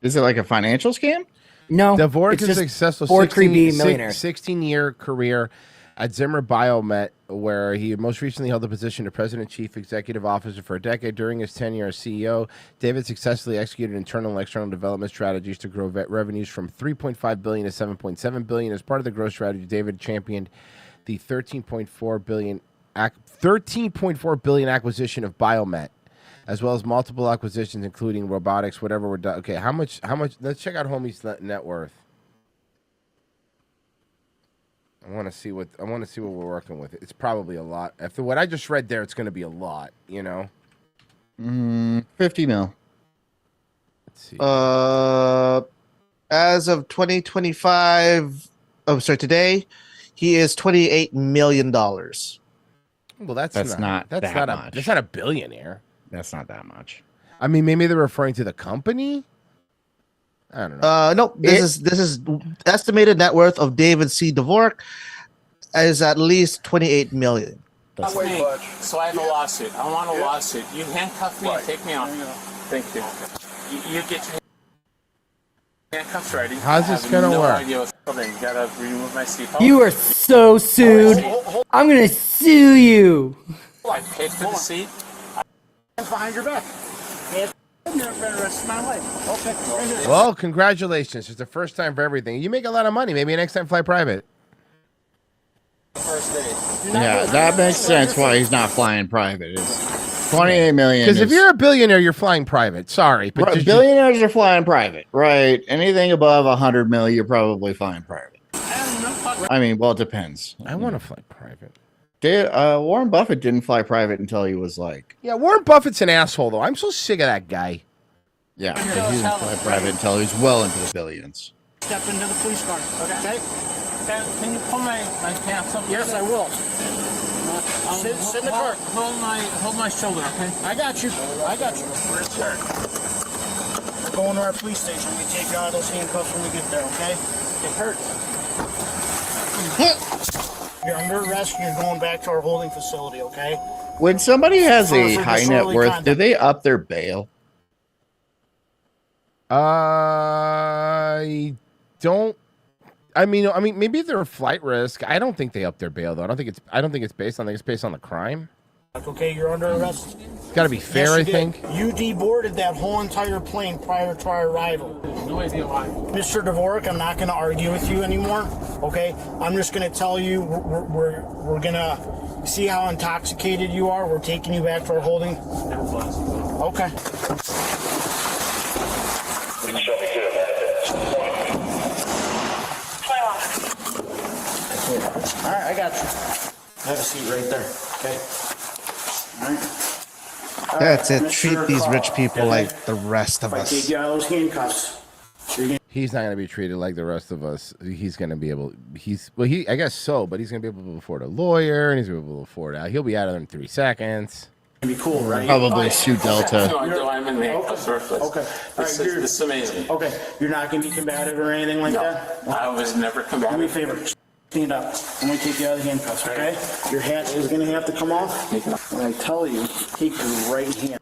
Is it like a financial scam? No. Dvorak it's is a just successful four creepy millionaires. 16-year career at Zimmer Biomet, where he most recently held the position of president and chief executive officer for a decade. During his tenure as CEO, David successfully executed internal and external development strategies to grow revenues from $3.5 billion to $7.7 billion. As part of the growth strategy, David championed the $13.4 billion acquisition of Biomet, as well as multiple acquisitions, including robotics, whatever were done. Okay, how much? Let's check out Homie's net worth. I want to see what we're working with. It's probably a lot. After what I just read there, it's going to be a lot. You know, 50 mil. Let's see. As of 2025, today, he is $28 million. Well, that's not that much. That's not a billionaire. That's not that much. I mean, maybe they're referring to the company. I don't know. No, this is estimated net worth of David C. Dvorak is at least $28 million. That's me. So I have a lawsuit. I want a lawsuit. You handcuff me and take me off. Thank you. You get your handcuffs ready. How's this gonna work? Idea what's coming. You gotta remove my seatbelt. You are so sued. I'm gonna sue you. I paid for the seat. Behind your back. Never been the rest of my life. Okay. Well, congratulations. It's the first time for everything. You make a lot of money. Maybe next time fly private. First day. Yeah, that makes sense why he's not flying private. It's 28 million. Because if you're a billionaire, you're flying private. Sorry, but right, billionaires are flying private, right? Anything above 100 million, you're probably flying private. I mean, well, it depends. I want to fly private. Warren Buffett didn't fly private until he was like... Yeah, Warren Buffett's an asshole, though. I'm so sick of that guy. Yeah, but he didn't fly private until he was well into the billions. Step into the police car. Okay? Can you pull my pants up? Yes, I will. Sit in the car. Hold my shoulder, okay? I got you. We're going to our police station. We take you out of those handcuffs when we get there, okay? It hurts. You're under arrest. You're going back to our holding facility, okay? When somebody has a For high net disorderly worth, conduct. do they up their bail? I don't. I mean, maybe they're a flight risk. I don't think they up their bail though. I don't think it's based on. I think it's based on the crime. Okay, you're under arrest. It's got to be fair, Yes, you I did. think. You deboarded that whole entire plane prior to our arrival. No idea why. Mr. Dvorak, I'm not going to argue with you anymore, okay? I'm just going to tell you we're going to see how intoxicated you are. We're taking you back to our holding. Okay. All right, I got you. Have a seat right there, okay? All right. That's it. Mr. Treat these rich people Okay. like the rest of If I us. He's not going to be treated like the rest of us. He's going to be able. I guess so, but he's going to be able to afford a lawyer, and he's going to be able to afford out. He'll be out of there in 3 seconds. Be cool, right? Probably sue Delta. No, I'm in the handcuffs. Okay. This is amazing. Okay. You're not going to be combative or anything like that? I was never Do me a combative. favor. Stand up. I'm going to take you out of the handcuffs, okay? Your hat is going to have to come off. When I tell you, take your right hand.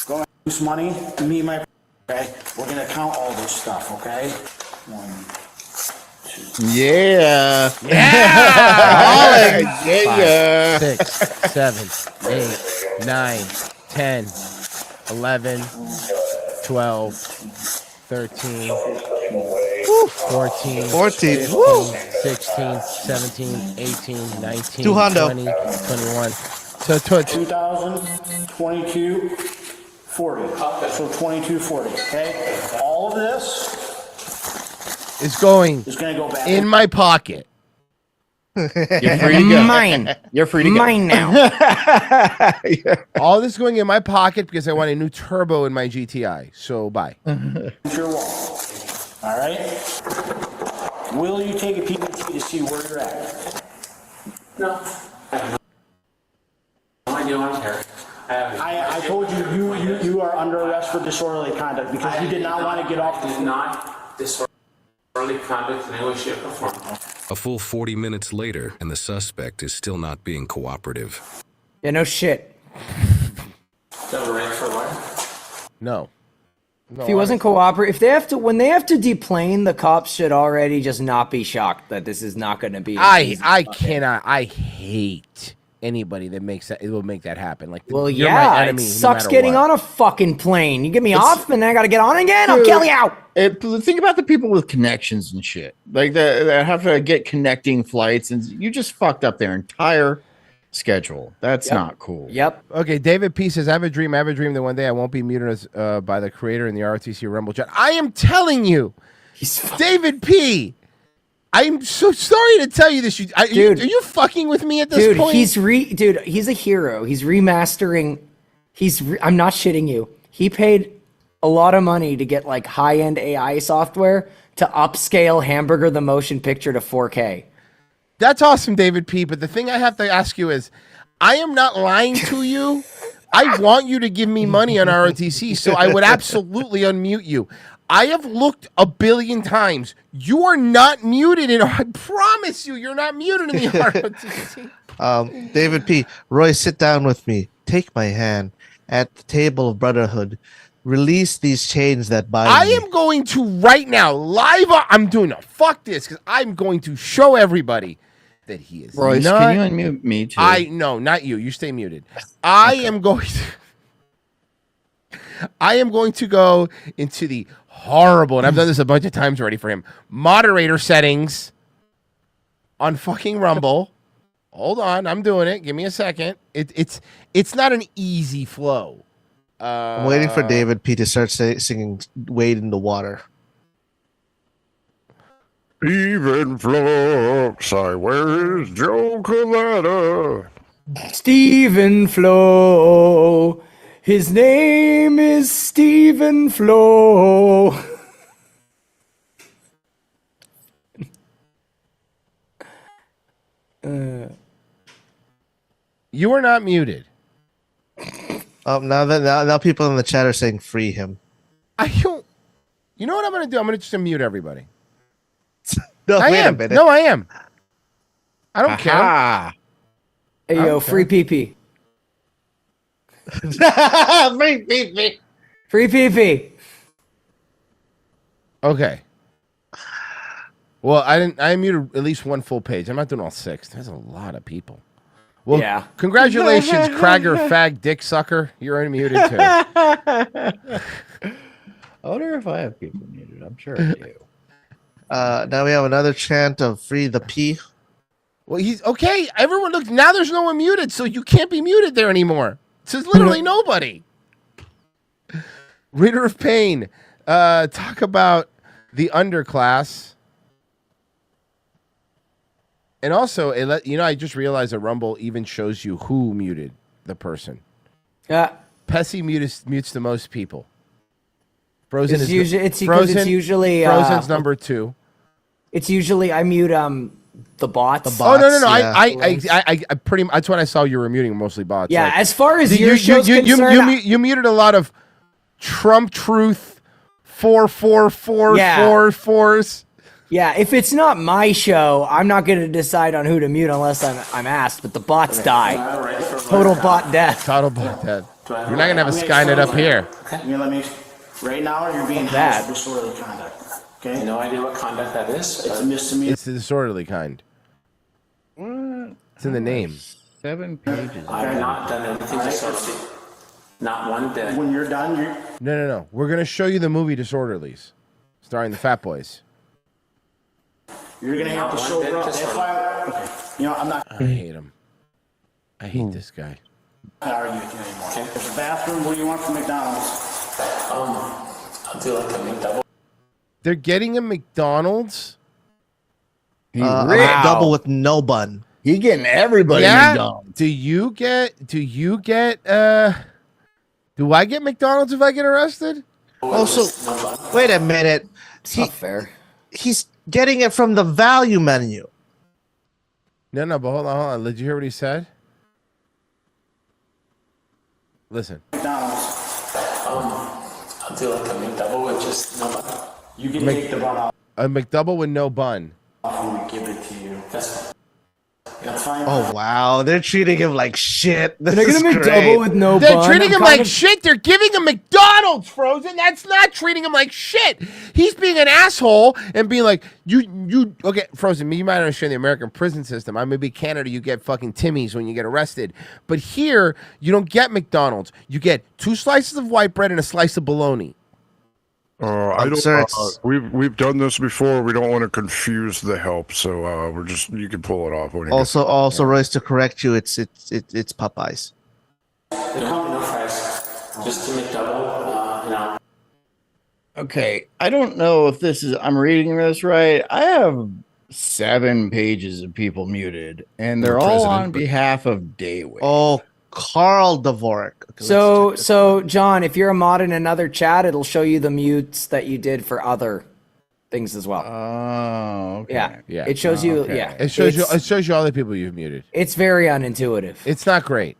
Go ahead. Loose money. Me and my... Okay? We're going to count all this stuff, okay? 1, Yeah. Yeah. Yeah. 5, 6, 7, 8, 9, 10, 11, 12, 13, 14, 14. 15, Woo. 16, 17, 18, 19, 200. 20, 21. So 2022, 40. So 2240. Okay. All of this is going is going to go back in my pocket. You're free to go. Mine. You're free to go. Mine now. All this is going in my pocket because I want a new turbo in my GTI. So bye. your wall. All right. Will you take a peek to see where you're at? No. I don't care. I told you you are under arrest for disorderly conduct because you did not want to get off the. Not disorderly conduct in any way, shape, or form. A full 40 minutes later, and the suspect is still not being cooperative. Yeah, no shit. Is that a right for what? No. If he wasn't cooperative, when they have to deplane, the cops should already just not be shocked that this is not going to be. I cannot. I hate anybody that makes that. It will make that happen. Like, Well, you're yeah, my enemy, it no sucks matter getting what. on a fucking plane. You get me off, and then I got to get on again. I'll kill you. Think about the people with connections and shit, like that have to get connecting flights, and you just fucked up their entire schedule. That's not cool. Yep. Okay, David P says, I have a dream that one day I won't be muted as, by the creator in the ROTC Rumble chat. I am telling you, David P. I'm so sorry to tell you this. Dude, are you fucking with me at this point? He's a hero. He's remastering. I'm not shitting you. He paid a lot of money to get like high-end AI software to upscale Hamburger the Motion Picture to 4K. That's awesome, David P. But the thing I have to ask you is, I am not lying to you. I want you to give me money on ROTC, so I would absolutely unmute you. I have looked a billion times. You are not muted, and I promise you, you're not muted in the ROTC. David P. Roy, sit down with me. Take my hand at the table of brotherhood. Release these chains that bind I me. am going to right now, live. I'm doing a fuck this because I'm going to show everybody that he is Royce, not. can you unmute me too? No, not you. You stay muted. I am going to go into the horrible, and I've done this a bunch of times already for him, moderator settings on fucking Rumble. Hold on, I'm doing it. Give me a second. It's not an easy flow. I'm waiting for David P. to start singing Wade in the Water. Even flow. Sorry, where is Joe Colada? Stephen Flo. His name is Stephen Flo. You are not muted. Now people in the chat are saying free him. I don't. You know what I'm going to do? I'm going to just unmute everybody. No, I wait a am. minute. No, I am. I don't care. Hey, yo, free PP. Free PP. Free PP. Okay. Well, I muted at least one full page. I'm not doing all 6. That's a lot of people. Well, yeah. Congratulations, Cragger Fag Dick Sucker. You're unmuted too. I wonder if I have people muted. I'm sure I do. Now we have another chant of free the P. Well, he's okay. Everyone look. Now there's no one muted, so you can't be muted there anymore. So there's literally nobody. Reader of Pain. Talk about the underclass. And also, I just realized that Rumble even shows you who muted the person. Yeah. Pessy mutes the most people. Frozen It's is usually Frozen's number 2. It's usually I mute the bots. Oh no! Yeah. I pretty. That's what I saw. You were muting mostly bots. Yeah, like, as far as your show's concerned, you muted a lot of Trump Truth 44444s. Yeah, if it's not my show, I'm not going to decide on who to mute unless I'm asked. But the bots die. Total bot death. Total bot death. You're not gonna have a Skynet up here. You let me. Right now, you're being held for disorderly conduct. Okay. No idea what conduct that is. It's a misdemeanor. It's the disorderly kind. What? It's in the name. 7 pages. I have not done anything disorderly. Not one bit. When you're done, you're... No. We're gonna show you the movie Disorderlies, starring the Fat Boys. You're gonna have to show her up. That's why. Okay. You know, I'm not I hate him. I hate this guy. gonna argue with you anymore. Okay. There's a bathroom. What do you want from McDonald's? I'll do like a McDouble. They're getting a McDonald's. A double with no bun. He getting everybody Yeah. McDonald's. Do I get McDonald's if I get arrested? Also, wait a minute. Not fair. He's getting it from the value menu. No, but hold on. Did you hear what he said? Listen. McDonald's. I'll do like a McDouble with just no bun. You can take the bun off A McDouble with no bun. and we give it to you. That's fine. That's fine. Oh wow, they're treating him like shit. This They're is gonna make great. double with no They're bun. treating I'm him kind like of- shit. They're giving him McDonald's, Frozen. That's not treating him like shit. He's being an asshole and being like, you. Okay, Frozen. You might understand the American prison system. I maybe Canada, you get fucking Timmy's when you get arrested, but here you don't get McDonald's. You get 2 slices of white bread and a slice of bologna. I don't. sir, it's- We've done this before. We don't want to confuse the help, so we're just. You can pull it off. When you Also, Royce, to correct you, it's Popeyes. No fries. Just a McDouble. You know. Okay, I don't know if this is. I'm reading this right. I have 7 pages of people muted, and they're all on behalf of Dayway. Oh, Carl Dvorak. Okay, So John, if you're a mod in another chat, it'll show you the mutes that you did for other things as well. Oh, okay. Yeah. It shows you. Okay. Yeah. It shows you all the people you've muted. It's very unintuitive. It's not great.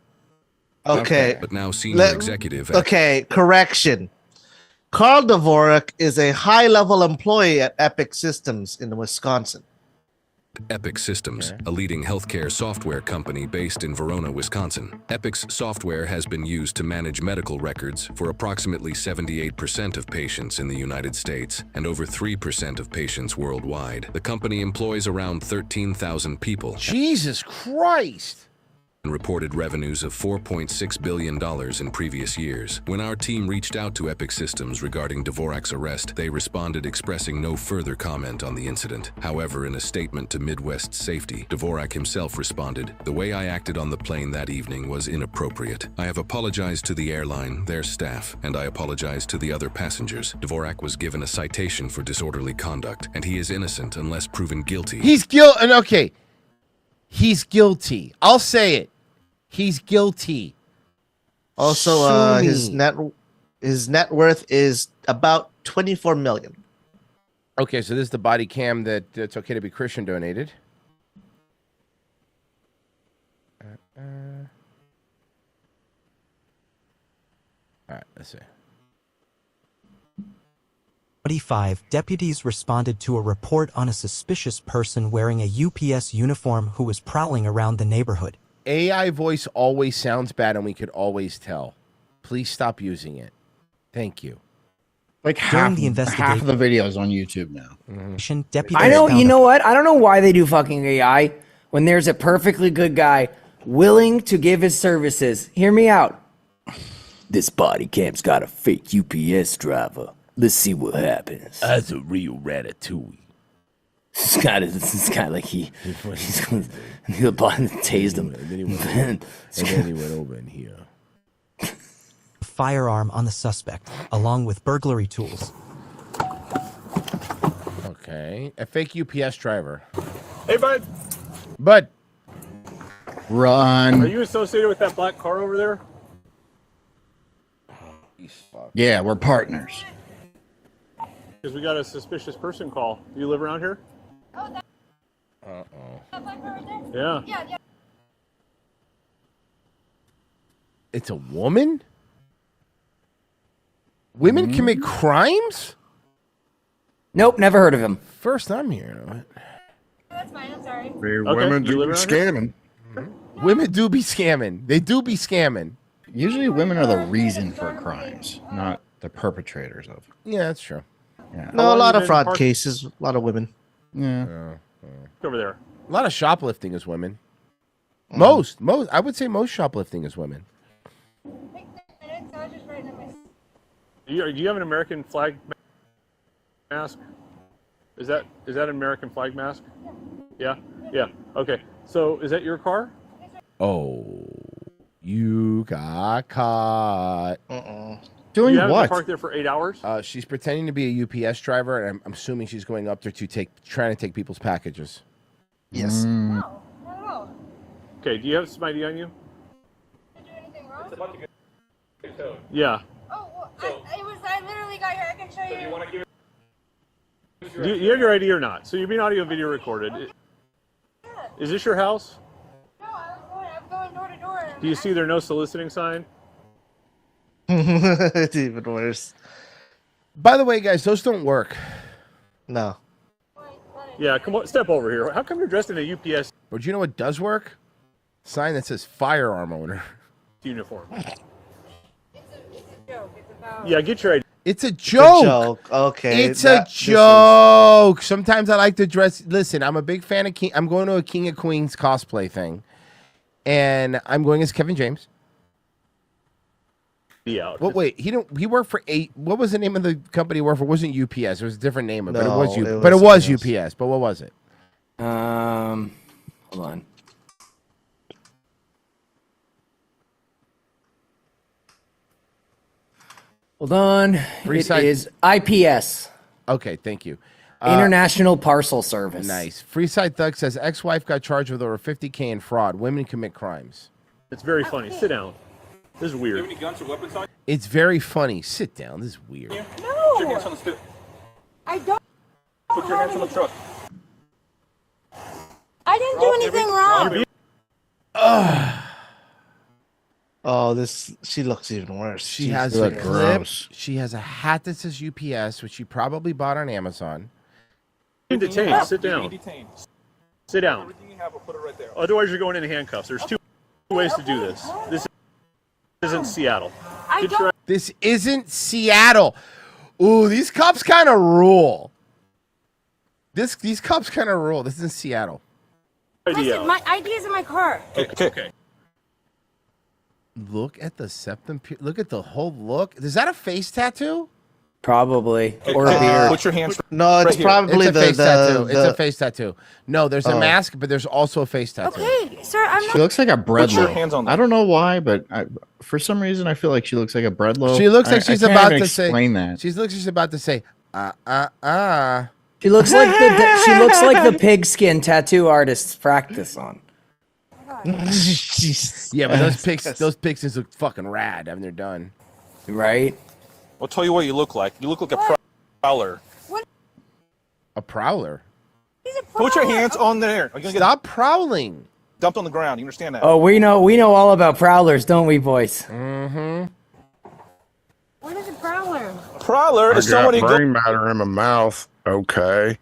Okay. But now senior executive. Okay, correction. Carl Dvorak is a high-level employee at Epic Systems in Wisconsin. Epic Systems, a leading healthcare software company based in Verona, Wisconsin. Epic's software has been used to manage medical records for approximately 78% of patients in the United States and over 3% of patients worldwide. The company employs around 13,000 people. Jesus Christ! And reported revenues of $4.6 billion in previous years. When our team reached out to Epic Systems regarding Dvorak's arrest, they responded expressing no further comment on the incident. However, in a statement to Midwest Safety, Dvorak himself responded, "The way I acted on the plane that evening was inappropriate. I have apologized to the airline, their staff, and I apologize to the other passengers. Dvorak was given a citation for disorderly conduct, and he is innocent unless proven guilty." He's guilty. Okay, he's guilty. I'll say it. He's guilty. Also, Sue me. his net worth is about 24 million. Okay, so this is the body cam that It's Okay to Be Christian donated. All right, let's see. 25 deputies responded to a report on a suspicious person wearing a UPS uniform who was prowling around the neighborhood. AI voice always sounds bad, and we could always tell. Please stop using it. Thank you. Like half of the videos on YouTube now. Deputies I know. found You a know what? I don't know why they do fucking AI when there's a perfectly good guy willing to give his services. Hear me out. This body cam's got a fake UPS driver. Let's see what happens. That's a real ratatouille. This guy like he's going to tased him. And then he went over in here. firearm on the suspect, along with burglary tools. Okay, a fake UPS driver. Hey, bud. Bud. Run. Are you associated with that black car over there? Yeah, we're partners. Because we got a suspicious person call. Do you live around here? Yeah. It's a woman? Women commit crimes? Nope, never heard of him. First time hearing of it. That's fine, I'm sorry. Women do be scamming. Women do be scamming. They do be scamming. Usually women are the reason for crimes, not the perpetrators of. Yeah, that's true. Yeah. No, a lot of fraud cases, a lot of women. Yeah. Over there. A lot of shoplifting is women. Most, I would say most shoplifting is women. Do you have an American flag mask? Is that an American flag mask? Yeah. Yeah. Okay. So is that your car? Oh, you got caught. Doing you what? Parked there for 8 hours. She's pretending to be a UPS driver, and I'm assuming she's going up there to trying to take people's packages. Yes. No, not at all. Okay. Do you have some ID on you? Did you do anything wrong? It's about to get towed. Yeah. Oh, well, I literally got here. I can show you. Do you want to give it? Do you have your ID or not? So you're being audio and video recorded. Yeah. Is this your house? No, I'm going door to door. Do you see there no soliciting sign? It's even worse. By the way, guys, those don't work. No. Yeah, come on, step over here. How come you're dressed in a UPS But do you know what does work? Sign that says firearm owner. uniform? It's a joke. It's about. Yeah, get your ID. It's a joke. Joke. Okay. It's a joke. Sometimes I like to dress. Listen, I'm a big fan of King. I'm going to a King of Queens cosplay thing, and I'm going as Kevin James. Yeah. Well, wait, he worked for what was the name of the company he worked for? It wasn't UPS. It was a different name, but it was UPS. But what was it? Hold on. Hold on. It is IPS. Okay, thank you. International Parcel Service. Nice. Freeside Thug says ex-wife got charged with over $50K in fraud. Women commit crimes. It's very funny. Sit down. This is weird. Do you have any guns or weapons on? It's very funny. Sit down. This is weird. No. Put your hands on the stick. I don't. Put your hands on the truck. I didn't do anything wrong. Oh, she looks even worse. She has a clip. She has a hat that says UPS, which she probably bought on Amazon. You're detained. Sit down. Detained. Sit down. Everything you have, we'll put it right there. Otherwise, you're going into handcuffs. There's two ways to do this. This isn't Seattle. This isn't Seattle. Ooh, these cops kind of rule. These cops kind of rule. This isn't Seattle. Listen, my ID is in my car. Okay. Look at the septum. Look at the whole look. Is that a face tattoo? Probably. Or a beard. Put your hands. No, it's probably it's a face tattoo. It's a face tattoo. No, there's a mask, but there's also a face tattoo. Okay, sir, I'm not. She looks like a bread Put your loaf. hands on that. I don't know why, but for some reason I feel like she looks like a bread loaf. She looks like she's I can't about even to say. explain that. She looks like she's about to say. She looks like the pigskin tattoo artists practice on. Yeah, but those pixies look fucking rad when they're done. Right? I'll tell you what you look like. You look like a prowler. A prowler? Put your hands on there. Stop prowling. Dumped on the ground. You understand that? Oh, we know all about prowlers, don't we, boys? Mm-hmm. What is a prowler? Prowler is I somebody got brain matter in my mouth. Okay.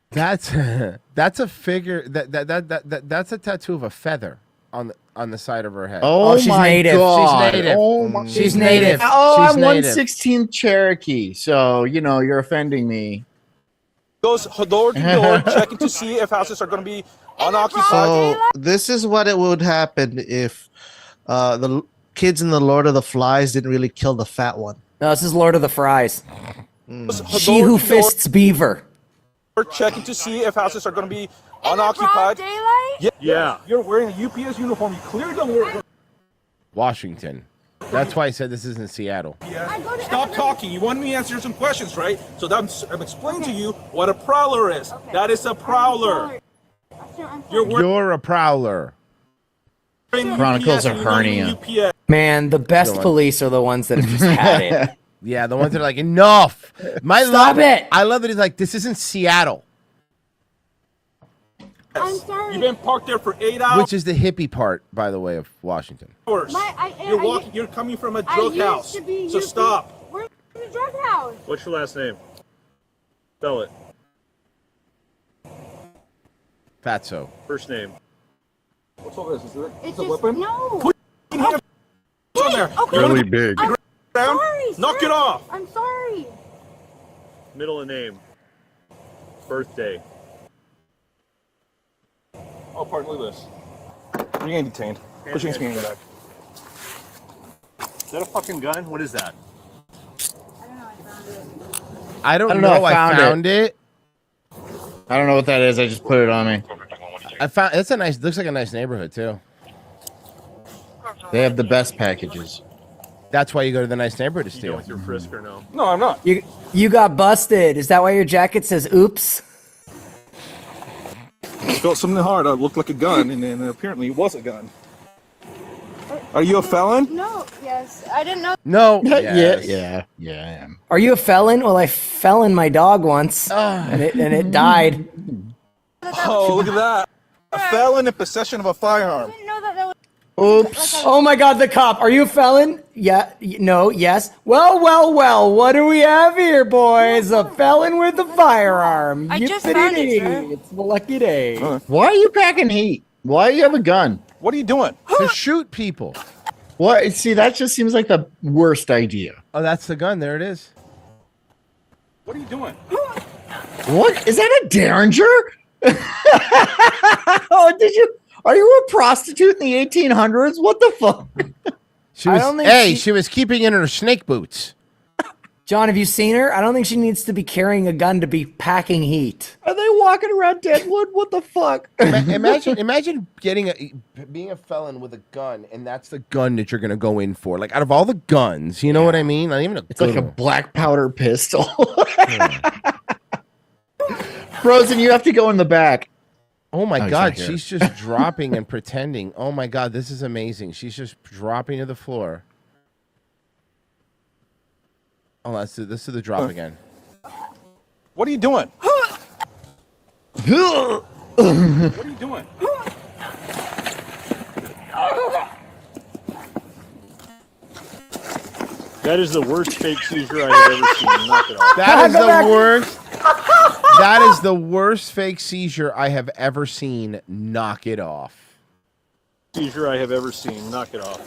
That's a figure that's a tattoo of a feather on the side of her head. Oh, she's my native. God. She's native. Oh my. She's native. Oh, She's I'm native. 1/16 Cherokee, so you're offending me. goes door to door checking to see if houses are going to be unoccupied. So this is what it would happen if the kids in the Lord of the Flies didn't really kill the fat one. No, this is Lord of the Fries. She who fists beaver. We're checking to see if houses are going to be unoccupied. Daylight? Yeah. You're wearing a UPS uniform. You clearly don't wear. Washington. That's why I said this isn't Seattle. Stop talking. You wanted me to answer some questions, right? So I'm explaining to you what a prowler is. That is a prowler. You're a prowler. Chronicles of Hernia. Man, the best police are the ones that have just had it. Yeah, the ones that are like, enough. Stop it. I love that he's like, this isn't Seattle. I'm sorry. You've been parked there for 8 hours. Which is the hippie part, by the way, of Washington. You're coming from a drug house. So stop. Where's the drug house? What's your last name? Spell it. Fatso. First name. What's all this? Is it It's a just, weapon? no. Put your hands on there. Okay. Really big. I'm Down? sorry, Knock sir. it off. I'm sorry. Middle of name. Birthday. Oh, pardon, look at this. You're getting detained. Put your hands back. Is that a fucking gun? What is that? I don't know. I found it. I don't know what that is. I just put it on me. I found it's a nice. Looks like a nice neighborhood too. They have the best packages. That's why you go to the nice neighborhood to steal. With your frisk or no? No, I'm not. You got busted. Is that why your jacket says "Oops"? I felt something hard. I looked like a gun, and then apparently it was a gun. Are you a felon? No, yes. I didn't know. No. Yeah, I am. Are you a felon? Well, I fell in my dog once, and it died. Oh, look at that. A felon in possession of a firearm. Oops. Oh my God, the cop. Are you a felon? Yeah. No. Yes. Well. What do we have here, boys? A felon with a firearm. I just found it, sir. It's the lucky day. Why are you packing heat? Why do you have a gun? What are you doing? To shoot people. What? See, that just seems like the worst idea. Oh, that's the gun. There it is. What are you doing? What? Is that a Derringer? Oh, did you? Are you a prostitute in the 1800s? What the fuck? She was keeping in her snake boots. John, have you seen her? I don't think she needs to be carrying a gun to be packing heat. Are they walking around Deadwood? What the fuck? Imagine being a felon with a gun, and that's the gun that you're gonna go in for. Like out of all the guns, you know what I mean? Not even It's like a black powder pistol. Frozen, you have to go in the back. Oh my Oh, God, he's not here. she's just dropping and pretending. Oh my God, this is amazing. She's just dropping to the floor. Oh, this is the drop again. What are you doing? What are you doing? That is the worst fake seizure I have ever seen. Knock it off. That is the worst. That is the worst fake seizure I have ever seen. Knock it off. Seizure I have ever seen. Knock it off.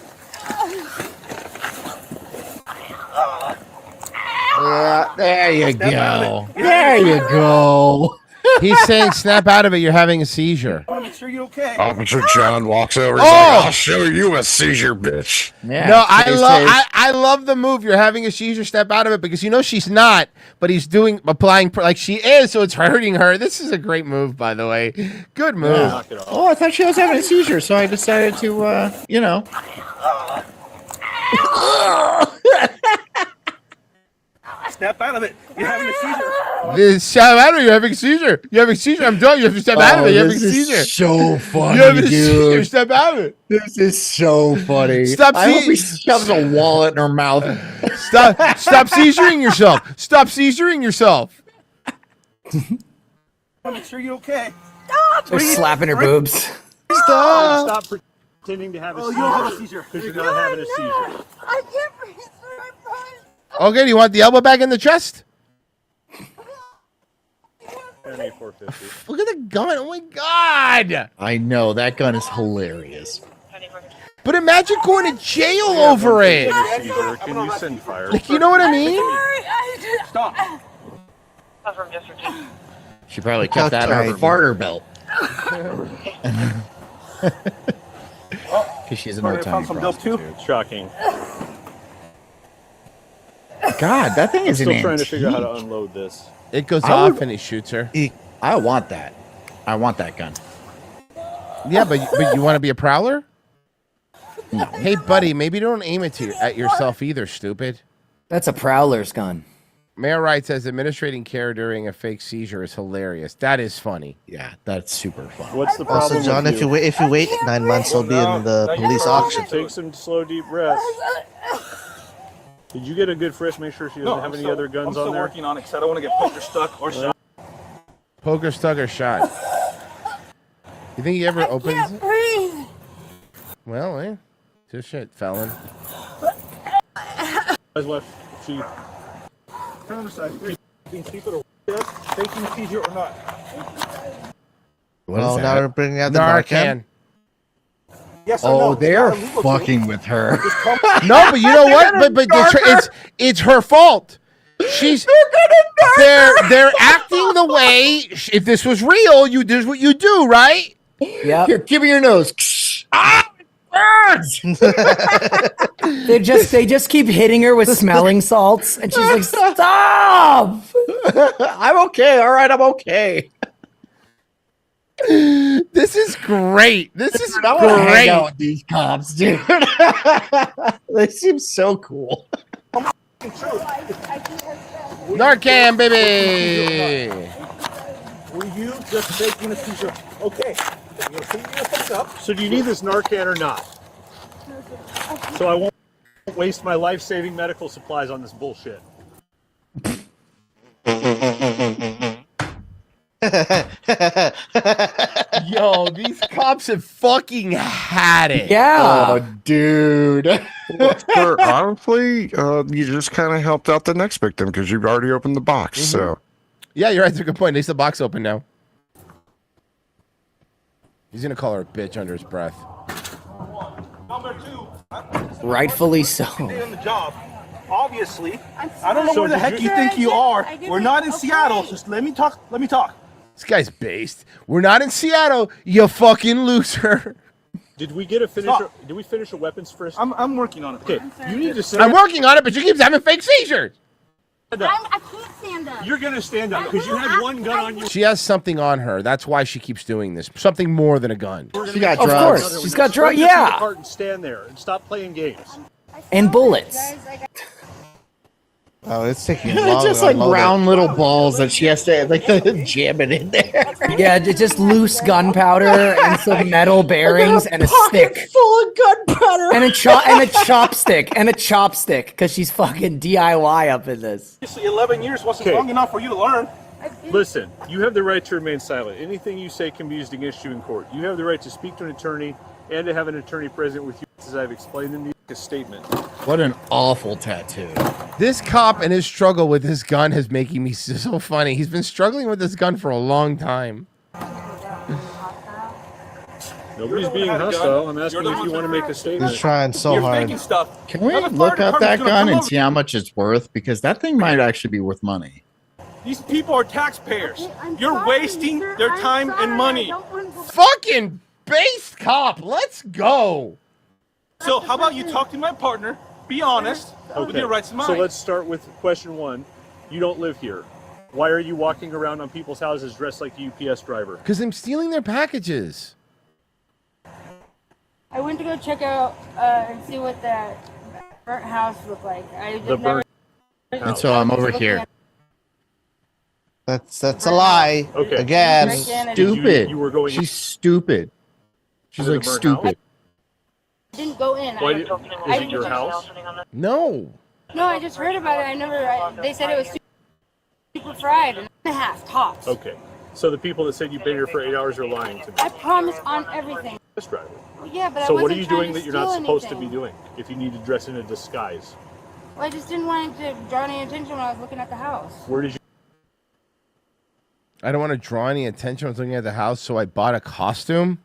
There you go. There you go. He's saying, "Snap out of it! You're having a seizure." I want to make sure you're okay. Officer John walks over. He's like, "I'll show you a seizure, bitch." Yeah, No, I love the move. You're having a seizure. Step out of it, because you know she's not, but he's applying like she is, so it's hurting her. This is a great move, by the way. Good move. Yeah. Oh, I thought she was having a seizure, so I decided to, you know. Step out of it. You're having a seizure. Step out of it. You're having a seizure. You're having a seizure. I'm done. You have to step out of it. You're having a seizure. So funny, You have a dude. seizure. Step out of it. This is so funny. Stop I hope he shoves a wallet in her mouth. Stop seizuring yourself. Stop seizuring yourself. I want to make sure you're okay. They're slapping her boobs. Stop pretending to have a seizure. You don't have a seizure. Because you're not having a seizure. I can't breathe, sir. I promise. Okay, do you want the elbow back in the chest? 450. Look at the gun. Oh my God. I know, that gun is hilarious. But imagine going to jail over it. Seizure. Can you send fire? Like, you know what I mean? Stop. She probably kept that in her farter belt. Because she's an Sorry, I old found timey some dope too. Shocking. God, that thing I'm is still an trying to figure out how to antique. unload this. It goes I off would- and he shoots her. I want that. I want that gun. Yeah, but you want to be a prowler? No. Hey, buddy, maybe don't aim it at yourself either, stupid. That's a prowler's gun. Mayor Wright says administrating care during a fake seizure is hilarious. That is funny. Yeah, that's super fun. What's the problem? Also, John, with if you wait 9 months, he'll be in the police auction. Take some slow, deep breaths. Did you get a good frisk? Make sure she doesn't have any other guns I'm still on there. working on it because I don't want to get poker stuck or shot. Poker, stuck, or shot. You think he ever opens it? Breathe. Well, just shit, felon. Guys left. She. Turn on the side. Being stupid or faking seizure or not. What is Well, that? now we're bringing out the Narcan. Yes or Oh, no? they're It's not illegal to. fucking with her. No, but you know what? But it's her fault. They're acting the way. If this was real, this what you do, right? Yeah. Here, give me your nose. Ah, it burns. They just keep hitting her with smelling salts, and she's like, "Stop!" I'm okay. All right, I'm okay. This is great. This is I want to hang out great. with these cops, dude. They seem so cool. Narcan, baby. Were you just making a piece of... Okay. I'm going to clean your face up. So do you need this Narcan or not? So I won't waste my life-saving medical supplies on this bullshit. Yo, these cops have fucking had it. Yeah. Oh, dude. Sir, honestly, you just kind of helped out the next victim because you've already opened the box. So, Yeah, you're right. That's a good point. At least the box open now. He's gonna call her a bitch under his breath. Number two. Rightfully so. Stay on the job. Obviously, I don't know where the heck you think you are. We're not in Seattle. Just let me talk. Let me talk. This guy's based. We're not in Seattle, you fucking loser. Did we get a finish? Did we finish a weapons first? I'm working on it. Okay, you need to sit I'm working on it, but you keep having fake seizures. up. I can't stand up. You're gonna stand up because you had one gun on you. She has something on her. That's why she keeps doing this. Something more than a gun. She got Of drugs. course, she's got drugs. Bring Yeah, the cart and stand there and stop playing games. and bullets. Oh, it's taking long. It's just to like unload it. round little balls that she has to like jam it in there. Yeah, just loose gunpowder and some metal bearings and a stick full of gunpowder and a chopstick because she's fucking DIY up in this. 11 years wasn't long enough for you to learn. Listen, you have the right to remain silent. Anything you say can be used against you in court. You have the right to speak to an attorney and to have an attorney present with you, as I've explained in the statement. What an awful tattoo. This cop and his struggle with his gun is making me so funny. He's been struggling with this gun for a long time. Nobody's being hostile. I'm asking if you want to make a statement. He's trying so hard. Faking stuff. Can we Now the fire look up that department's gonna gun come and over. see how much it's worth? Because that thing might actually be worth money. These people are taxpayers. You're wasting their time and money. Fucking base cop. Let's go. So how about you talk to my partner, be honest, with your rights in mind. So let's start with question one. You don't live here. Why are you walking around on people's houses dressed like a UPS driver? Because I'm stealing their packages. I went to go check out and see what that burnt house looked like. I just The burnt And so I'm over here. That's a lie. Okay. Again. Stupid. You were going. She's stupid. She's Is it a like burnt stupid. I didn't go in. Why I, did, I is it your house? No. No, I just heard about it. They said it was super fried and a half tops. Okay. So the people that said you've been here for 8 hours are lying to me. I promise on everything. UPS driver. Well, yeah, but I So what are wasn't you trying doing to that you're not steal supposed to anything. be doing if you need to dress in a disguise? Well, I just didn't want it to draw any attention when I was looking at the house. Where did you? I don't want to draw any attention when I was looking at the house, so I bought a costume.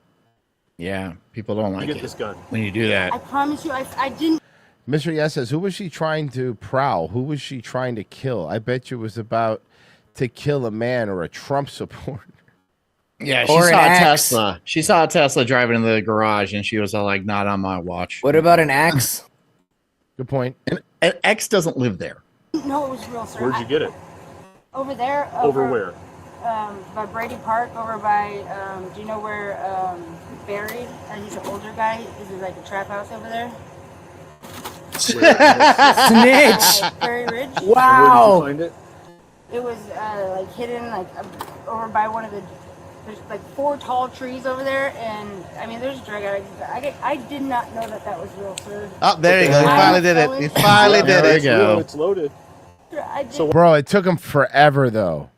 Yeah, people don't like get it this gun when you do that. I promise you, I didn't. Mr. Yes says, who was she trying to prowl? Who was she trying to kill? I bet you it was about to kill a man or a Trump supporter. Yeah, she Or an saw a axe. Tesla. She saw a Tesla driving into the garage, and she was all like, "Not on my watch." What about an axe? Good point. And X doesn't live there. No, it was real, sir. Where'd you get it? Over there. Over where? By Brady Park, over by, do you know where Buried? He's an older guy. This is like a trap house over there. Snitch. Prairie Ridge. Wow. Where did you find it? It was like hidden, like over by one of the. There's like 4 tall trees over there, and I mean, there's drug addicts. I did not know that was real, sir. Oh, there you go. He finally did it. He finally did There it. you go. It's loaded. I did. So Bro, it took him forever, though.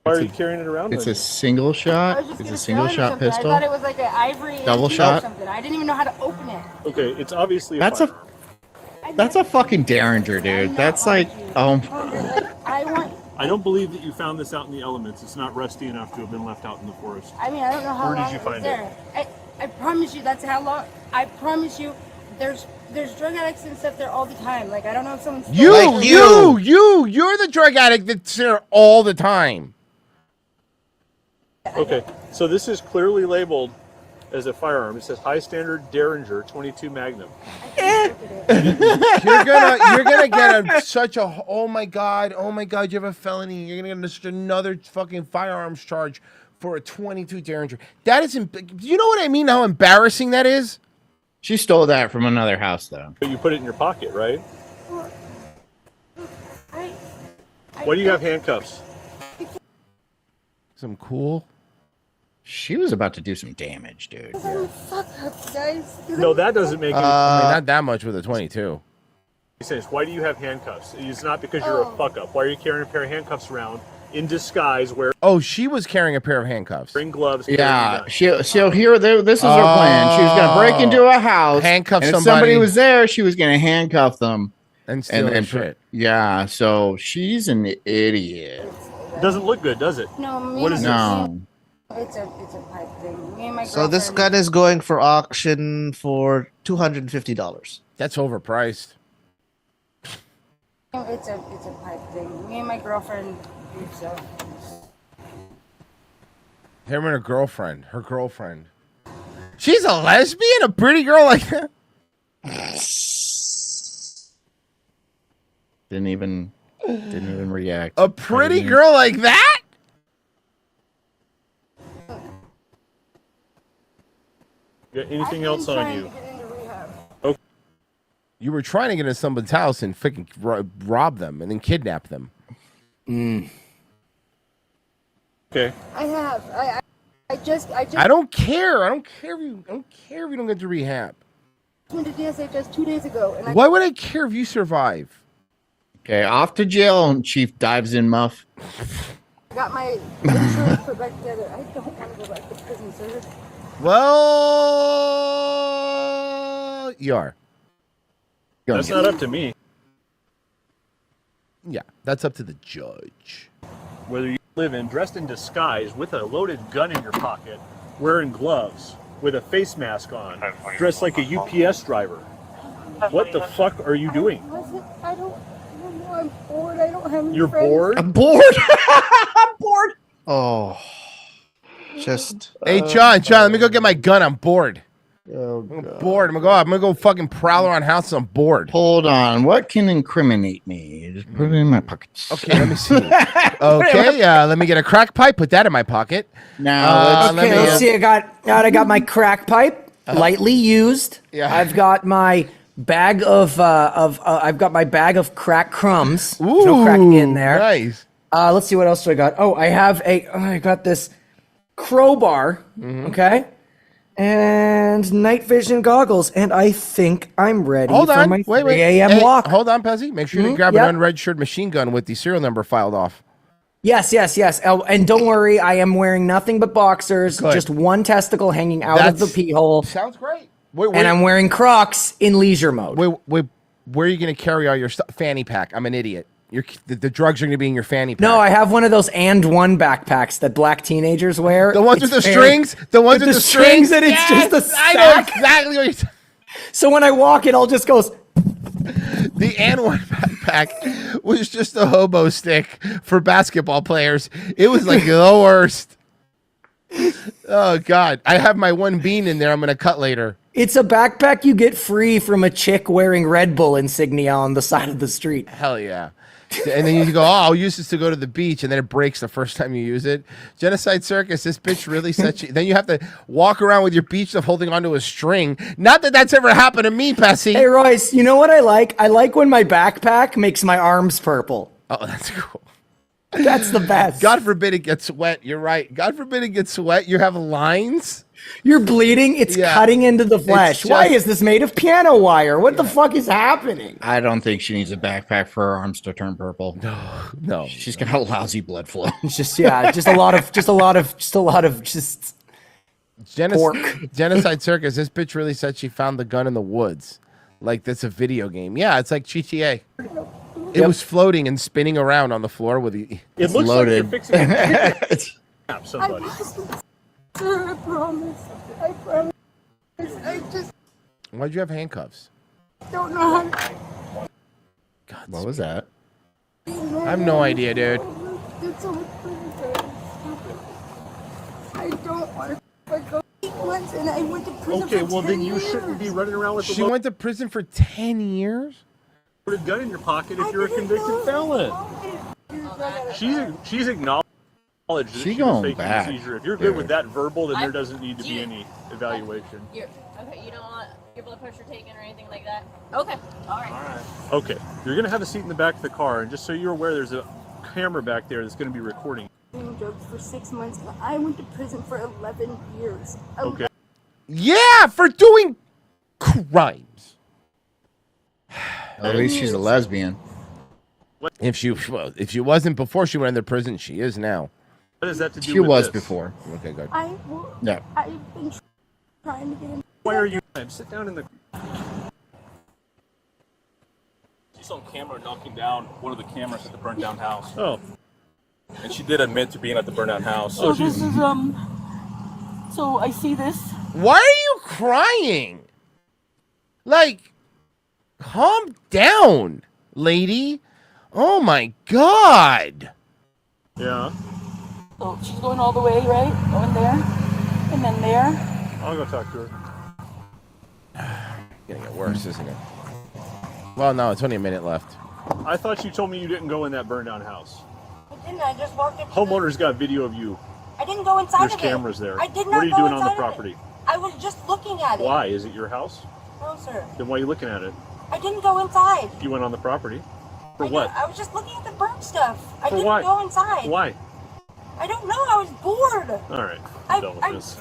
why are you carrying it around? It's with a single I shot. was just It's gonna a single sell it or shot something. pistol. I thought it was like an ivory Double antique shot? or something. I didn't even know how to open it. you? Okay, it's obviously That's a fucking derringer, dude. That's like I want. I don't believe that you found this out in the elements. It's not rusty enough to have been left out in the forest. I mean, I don't know how Where did long you it was find there. I promise you, that's how long. I promise you, there's there's drug addicts and stuff there all the time. Like, I don't know if someone's... You're the drug addict that's there all the time. Okay, so this is clearly labeled as a firearm. It says high standard Derringer 22 Magnum. You're gonna get such a oh my god, you have a felony. You're gonna get just another fucking firearms charge for a 22 Derringer. That is, you know what I mean? How embarrassing that is. She stole that from another house, though. But you put it in your pocket, right? Why do you have handcuffs? Some cool. She was about to do some damage, dude. Fuck up, guys. No, that doesn't make any I mean, not that much with a 22. He says, why do you have handcuffs? It's not because you're a fuck up. Why are you carrying a pair of handcuffs around in disguise wearing... Oh, she was carrying a pair of handcuffs. Wearing gloves. Yeah, so here, this is her plan. She was going to break into a house, handcuff and if somebody. somebody was there, she was going to handcuff them. And steal their shit. Yeah, so she's an idiot. Doesn't look good, does it? No, What is No. It's a pipe thing. Me and my So this girlfriend- gun is going for auction for $250. That's overpriced. It's a pipe thing. Me and my girlfriend do so. Him and her girlfriend. She's a lesbian? A pretty girl like that? Didn't even react. A pretty girl like that? Got anything else on you? Okay. You were trying to get into someone's house and freaking rob them and then kidnap them. Okay. I have. I just. I don't care. I don't care if you don't get to rehab. Went to DSHS 2 days ago, and Why would I care if you survive? Okay, off to jail, and Chief dives in muff. I got my insurance put back together. I don't want to go back to prison, sir. Well, you are. That's not up to me. Yeah, that's up to the judge. Whether you live in dressed in disguise with a loaded gun in your pocket, wearing gloves, with a face mask on, dressed like a UPS driver. What the fuck are you doing? I don't know. I'm bored. I don't have any You're friends. bored? I'm bored. I'm bored. Oh, just. Hey, John, let me go get my gun. I'm bored. Oh, I'm bored. I'm gonna go fucking prowl around houses. I'm bored. Hold on. What can incriminate me? Just put it in my pockets. Okay, let me see. Okay, let me get a crack pipe. Put that in my pocket. Now, let's see. I got my crack pipe, lightly used. Yeah. I've got my bag of crack crumbs. There's no crack in there. Nice. Let's see what else do I got. Oh, I got this crowbar. Okay. And night vision goggles, and I think I'm ready for my 3 a.m. walk. Hold on, Pezzy. Make sure you grab an unregistered machine gun with the serial number filed off. Yes. Oh, and don't worry, I am wearing nothing but boxers, just one testicle hanging out of the pee hole. Sounds great. And I'm wearing Crocs in leisure mode. Where are you going to carry all your stuff? Fanny pack. I'm an idiot. The drugs are going to be in your fanny pack. No, I have one of those and one backpacks that black teenagers wear. The ones with the strings? The ones with the strings? and it's just a I sack. know exactly what you're saying. So when I walk, it all just goes. The and one backpack was just a hobo stick for basketball players. It was like the worst. Oh, God. I have my one bean in there I'm going to cut later. It's a backpack you get free from a chick wearing Red Bull insignia on the side of the street. Hell yeah. And then you go, I'll use this to go to the beach, and then it breaks the first time you use it. Genocide Circus, this bitch really set you. Then you have to walk around with your beach stuff holding onto a string. Not that that's ever happened to me, Pessy. Hey, Royce, you know what I like? I like when my backpack makes my arms purple. Oh, that's cool. That's the best. God forbid it gets wet. You're right. God forbid it gets wet. You have lines. You're bleeding. It's cutting into the flesh. Why is this made of piano wire? What the fuck is happening? I don't think she needs a backpack for her arms to turn purple. No. She's got a lousy blood flow. Just a lot of Genocide Circus. This bitch really said she found the gun in the woods. Like that's a video game. Yeah, it's like GTA. It was floating and spinning around on the floor with the. It looks loaded. like you're fixing to kidnap somebody. Sir, I promise. I promise. I just. Why'd you have handcuffs? Don't know how to. What was that? I have no idea, dude. Did so much prison time. Stupid. I don't want to go 8 months and I went to prison Okay, for well 10 then you years. shouldn't be running around with She a went to prison for 10 years? loaded gun in your pocket if you're a convicted felon. She's acknowledged that She she was going faking back, the seizure. If you're good with dude. that verbal, then there doesn't need to be any evaluation. Okay, you don't want your blood pressure taken or anything like that? Okay, all right. Okay, you're gonna have a seat in the back of the car, and just so you're aware, there's a camera back there that's gonna be recording. Doing drugs for 6 months, but I went to prison for 11 years. Okay. Yeah, for doing crimes. At least she's a lesbian. If she wasn't before she went into prison, she is now. What does that to do She with was this? before. Okay, good. Yeah. I've been trying to get in. Why are you? Sit down in the. She's on camera knocking down one of the cameras at the burnt down house. Oh. And she did admit to being at the burnt down house. So this is so I see this. Why are you crying? Like, calm down, lady. Oh my God. Yeah. So she's going all the way, right? Going there, and then there. I'll go talk to her. Gonna get worse, isn't it? Well, no, it's only a minute left. I thought you told me you didn't go in that burned down house. I didn't. I just walked into Homeowner's got video of you. I didn't go inside There's of it. cameras there. I did not What are you go doing on the inside of it. property? I was just looking at it. Why? Is it your house? No, sir. Then why are you looking at it? I didn't go inside. You went on the property. For what? I was just looking at the burnt stuff. I For didn't why? go inside. Why? I don't know. I was bored. All right. I'm done with this.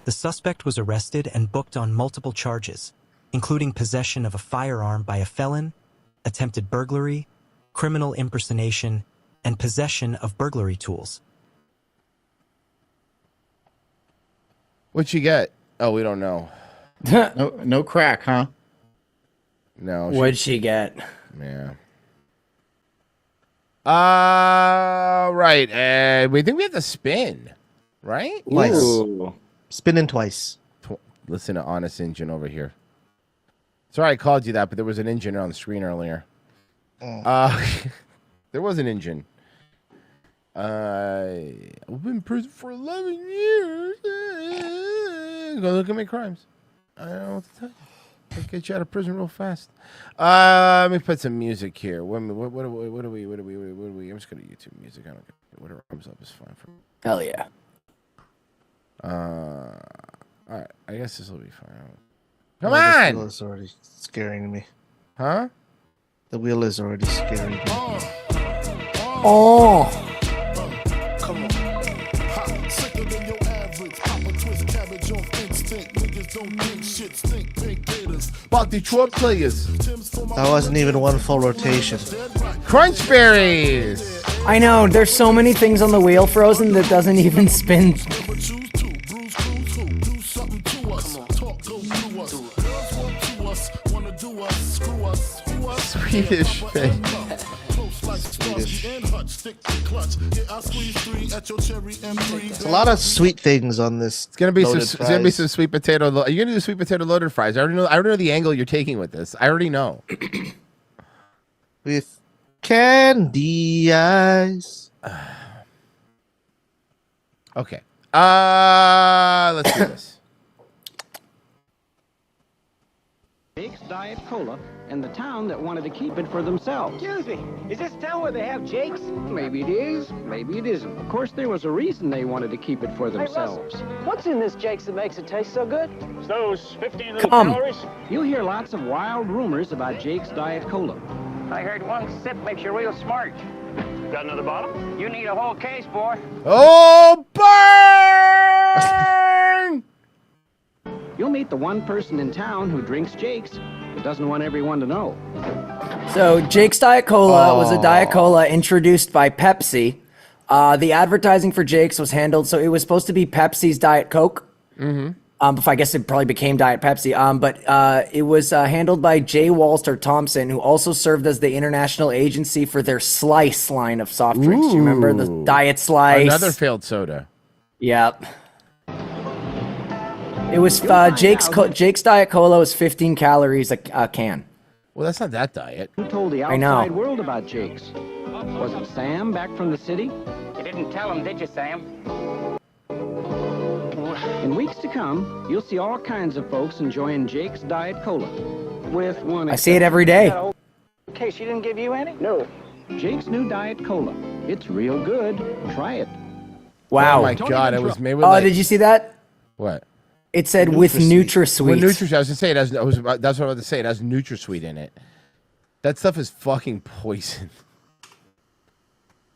The suspect was arrested and booked on multiple charges, including possession of a firearm by a felon, attempted burglary, criminal impersonation, and possession of burglary tools. What'd she get? Oh, we don't know. No crack, huh? No. What'd she get? Yeah. Right. We think we have to spin, right? Twice. Ooh. Spinning twice. Listen to Honest Engine over here. Sorry I called you that, but there was an engine on the screen earlier. There was an engine. I've been in prison for 11 years. Go look at my crimes. I don't know what to tell you. I'll get you out of prison real fast. Let me put some music here. What are we? I'm just gonna YouTube music. I don't care. Whatever comes up is fine for me. Hell yeah. All right. I guess this will be fine. Come The on. wheel is already scaring me. Huh? The wheel is already scaring me. Oh. Come on. Hot, sicker than your average. Pop a twist cabbage off instinct. Niggas don't think shit stink. Pink gators. About Detroit players. That wasn't even one full rotation. Crunch berries. I know, there's so many things on the wheel, Frozen, that doesn't even spin. Swedish face. It's a lot of sweet things on this. It's gonna be loaded some. It's gonna be fries. some sweet potato. Are you gonna do sweet potato loaded fries? I already know. I already know the angle you're taking with this. I already know. With candy eyes. Okay. Let's do this. Jake's Diet Cola and the town that wanted to keep it for themselves. Excuse me, is this town where they have Jake's? Maybe it is, maybe it isn't. Of course, there was a reason they wanted to keep it for themselves. What's in this Jake's that makes it taste so good? Those 15 little calories? You'll hear lots of wild rumors about Jake's Diet Cola. I heard one sip makes you real smart. Got another bottle? You need a whole case, boy. Oh, burn! You'll meet the one person in town who drinks Jake's but doesn't want everyone to know. So Jake's Diet Cola was a Diet Cola introduced by Pepsi. The advertising for Jake's was handled, so it was supposed to be Pepsi's Diet Coke. Mm-hmm. I guess it probably became Diet Pepsi. But it was handled by J. Walter Thompson, who also served as the international agency for their Slice line of soft drinks. Do you remember the Diet Slice? Another failed soda. Yep. It was Jake's Diet Cola was 15 calories a can. Well, that's not that diet. Who told the I know. outside world about Jake's? Was it Sam back from the city? You didn't tell him, did you, Sam? In weeks to come, you'll see all kinds of folks enjoying Jake's Diet Cola. With one I see it every day. Okay, she didn't give you any? No. Jake's new Diet Cola. It's real good. Try it. Wow. Oh my God, it was made with. Oh, like, did you see that? What? It said with NutraSweet. With NutraSweet, I was gonna say it has. That's what I was about to say. It has NutraSweet in it. That stuff is fucking poison.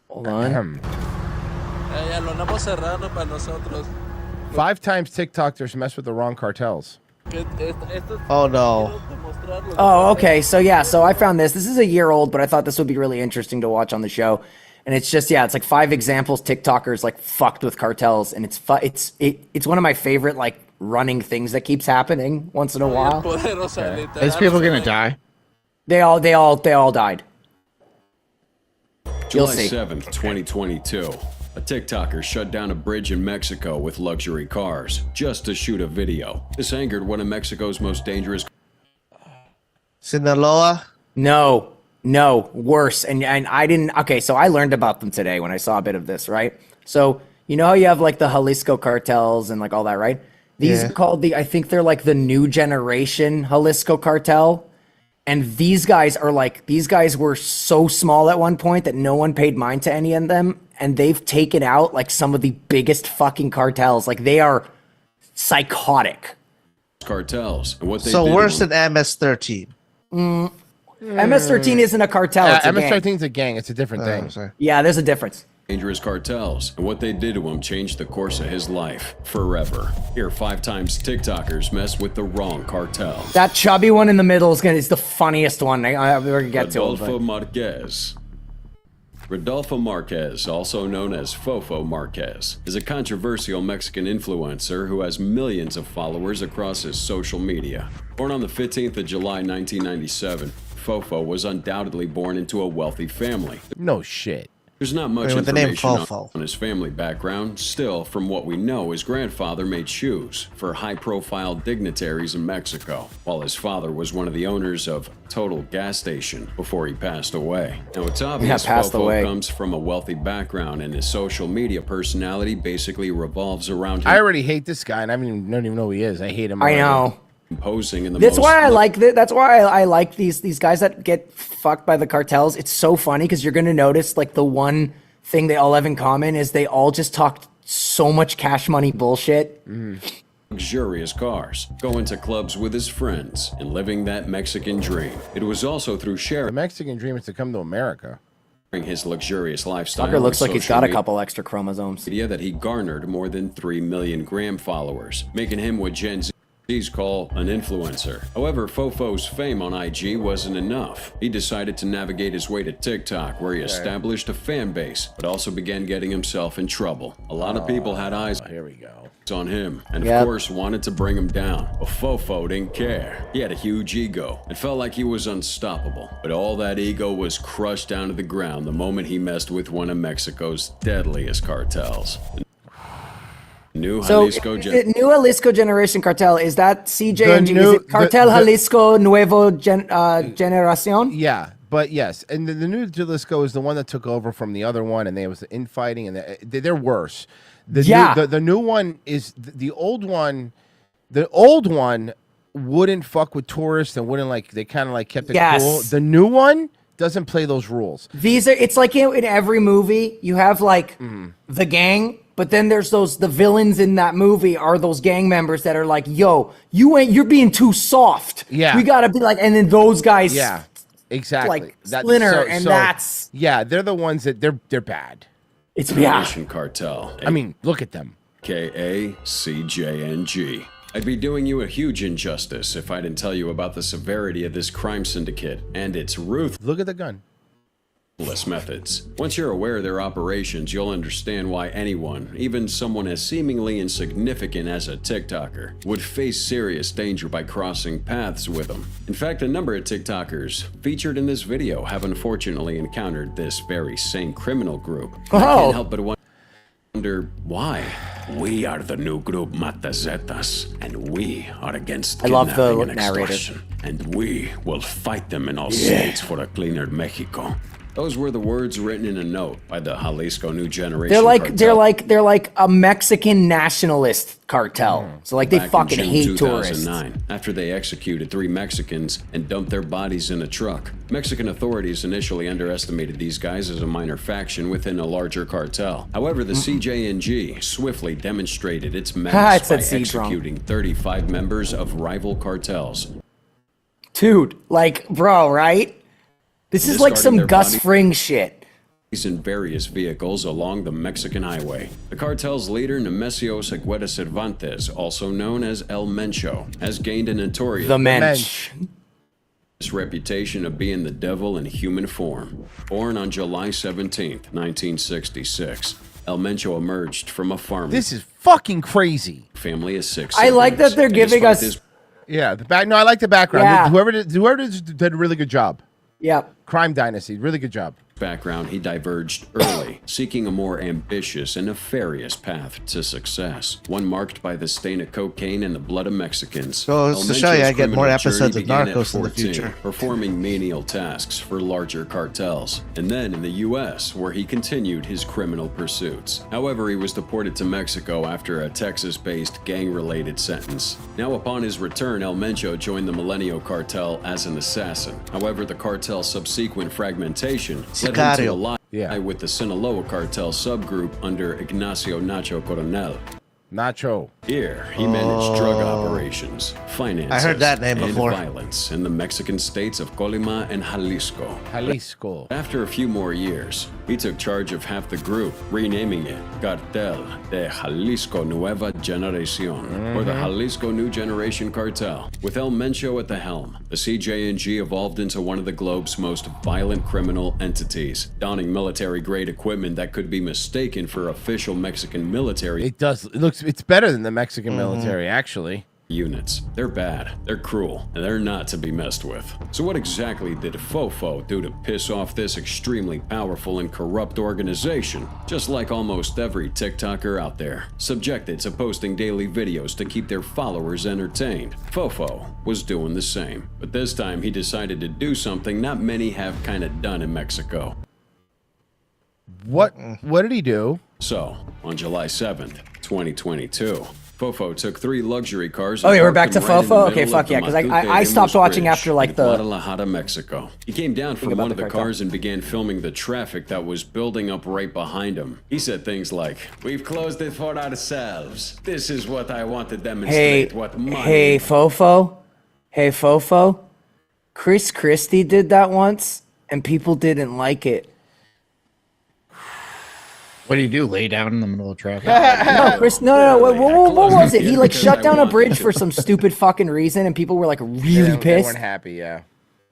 Hold on. Ya lo andamos cerrando para nosotros. 5 times TikTokers mess with the wrong cartels. Oh no. Oh, okay. So yeah, so I found this. This is a year old, but I thought this would be really interesting to watch on the show. And it's just, yeah, it's like 5 examples TikTokers like fucked with cartels, and it's one of my favorite like running things that keeps happening once in a while. Is people gonna die? They all died. You'll July see. 7th, 2022. A TikToker shut down a bridge in Mexico with luxury cars just to shoot a video. This angered one of Mexico's most dangerous. Sinaloa? No, worse. And I didn't. Okay, so I learned about them today when I saw a bit of this, right? So you know how you have like the Jalisco cartels and like all that, right? These are called I think they're like the new generation Jalisco cartel. And these guys were so small at one point that no one paid mind to any of them. And they've taken out like some of the biggest fucking cartels. Like they are psychotic. Cartels. And what they So did worse was- than MS-13. MS-13 isn't a cartel. It's a gang. MS-13 is a gang. It's a different thing. Sorry. Yeah, there's a difference. Dangerous cartels, and what they did to him changed the course of his life forever. Here, 5 times TikTokers mess with the wrong cartel. That chubby one in the middle is the funniest one. We're gonna get to it. Rodolfo but- Marquez. Rodolfo Marquez, also known as Fofo Marquez, is a controversial Mexican influencer who has millions of followers across his social media. Born on the 15th of July, 1997, Fofo was undoubtedly born into a wealthy family. No shit. There's not much Wait, with the name information Fofo. on his family background. Still, from what we know, his grandfather made shoes for high-profile dignitaries in Mexico, while his father was one of the owners of Total Gas Station before he passed away. Now, it's obvious passed Fofo away. comes from a wealthy background, and his social media personality basically revolves around him I already hate this guy, and I don't even know who he is. I hate him. I already. know. imposing in the That's most why I like that's why I like these guys that get fucked by the cartels. It's so funny because you're gonna notice like the one thing they all have in common is they all just talk so much cash money bullshit. luxurious cars, going to clubs with his friends, and living that Mexican dream. It was also through sharing The Mexican dream is to come to America. his luxurious lifestyle. Tucker looks on like he's social got a media couple extra chromosomes. that he garnered more than 3 million gram followers, making him what Gen Z's call an influencer. However, Fofo's fame on IG wasn't enough. He decided to navigate his way to TikTok, where he established a fan base, but also began getting himself in trouble. A lot of people had eyes Here we go. on him, and Yep. of course wanted to bring him down. But Fofo didn't care. He had a huge ego. It felt like he was unstoppable. But all that ego was crushed down to the ground the moment he messed with one of Mexico's deadliest cartels. New So, Jalisco is it New Jalisco Generation Cartel, is that CJNG? Is new- it Cartel the- Jalisco Nuevo Generacion? Yeah, but yes, and the new Jalisco is the one that took over from the other one, and there was the infighting, and they're worse. The new one is the old one. The old one wouldn't fuck with tourists and wouldn't like. They kind of like kept it cool. The new one doesn't play those rules. It's like in every movie, you have like the gang, but then there's the villains in that movie are those gang members that are like, yo, you're being too soft. Yeah. We gotta be like, and then those guys. Yeah, exactly. Like Splinter, that's. Yeah, they're the ones that they're bad. It's Generation Cartel. I mean, look at them. KACJNG. I'd be doing you a huge injustice if I didn't tell you about the severity of this crime syndicate and its ruthless Look at the gun. methods. Once you're aware of their operations, you'll understand why anyone, even someone as seemingly insignificant as a TikToker, would face serious danger by crossing paths with them. In fact, a number of TikTokers featured in this video have unfortunately encountered this very same criminal group. I Oh. can't help but wonder why. We are the new group Matazetas, and we are against I love the kidnapping and narrator. extortion. And we will fight them in all states for a cleaner Mexico. Those were the words written in a note by the Jalisco New Generation. They're like a Mexican nationalist cartel. So like they Back in fucking June hate tourists. 2009, after they executed 3 Mexicans and dumped their bodies in a truck. Mexican authorities initially underestimated these guys as a minor faction within a larger cartel. However, the CJNG swiftly demonstrated its menace by executing 35 members of rival cartels. Dude, like, bro, right? This is like some Gus Fring shit. In various vehicles along the Mexican highway. The cartel's leader, Nemesio Segueda Cervantes, also known as El Mencho, has gained a notorious reputation of being the devil in human form. Born on July 17th, 1966, El Mencho emerged from a farm. This is fucking crazy. Family of 6. I like that they're giving us. Yeah, the back. No, I like the background. Yeah. Whoever did a really good job. Yep. Crime Dynasty, really good job. Background, he diverged early, seeking a more ambitious and nefarious path to success, one marked by the stain of cocaine and the blood of Mexicans. So it's to show you I get more criminal journey episodes of began at Narcos in the 14, future. performing menial tasks for larger cartels, and then in the U.S., where he continued his criminal pursuits. However, he was deported to Mexico after a Texas-based gang-related sentence. Now, upon his return, El Mencho joined the Milenio cartel as an assassin. However, the cartel's subsequent fragmentation led him to ally with the Sinaloa cartel subgroup under Ignacio Nacho Coronel. Nacho. Here, he managed drug operations, finances, I heard that name and before. violence in the Mexican states of Colima and Jalisco. Jalisco. After a few more years, he took charge of half the group, renaming it Cartel de Jalisco Nueva Generación, or the Jalisco New Generation Cartel. With El Mencho at the helm, the CJNG evolved into one of the globe's most violent criminal entities, donning military-grade equipment that could be mistaken for official Mexican military. It does. It's better than the Mexican military, actually. Units. They're bad, they're cruel, and they're not to be messed with. So what exactly did Fofo do to piss off this extremely powerful and corrupt organization? Just like almost every TikToker out there, subjected to posting daily videos to keep their followers entertained. Fofo was doing the same, but this time he decided to do something not many have kinda done in Mexico. What did he do? So, on July 7th, 2022, Fofo took 3 luxury cars. Oh, and yeah, we're back parked to them right in the Fofo? Okay, middle of fuck yeah, the 'cause Matute I stopped Ramos watching Bridge after, like, in the- Guadalajara, Mexico. He came down from about one of the the cartel. cars and began filming the traffic that was building up right behind him. He said things like, "We've closed it for ourselves. This is what I want to demonstrate. What money." Hey, Fofo. Hey, Fofo. Chris Christie did that once, and people didn't like it. What do you do? Lay down in the middle of traffic? No, Chris. No. What was it? He like shut down a bridge for some stupid fucking reason, and people were like really They pissed. weren't happy, yeah.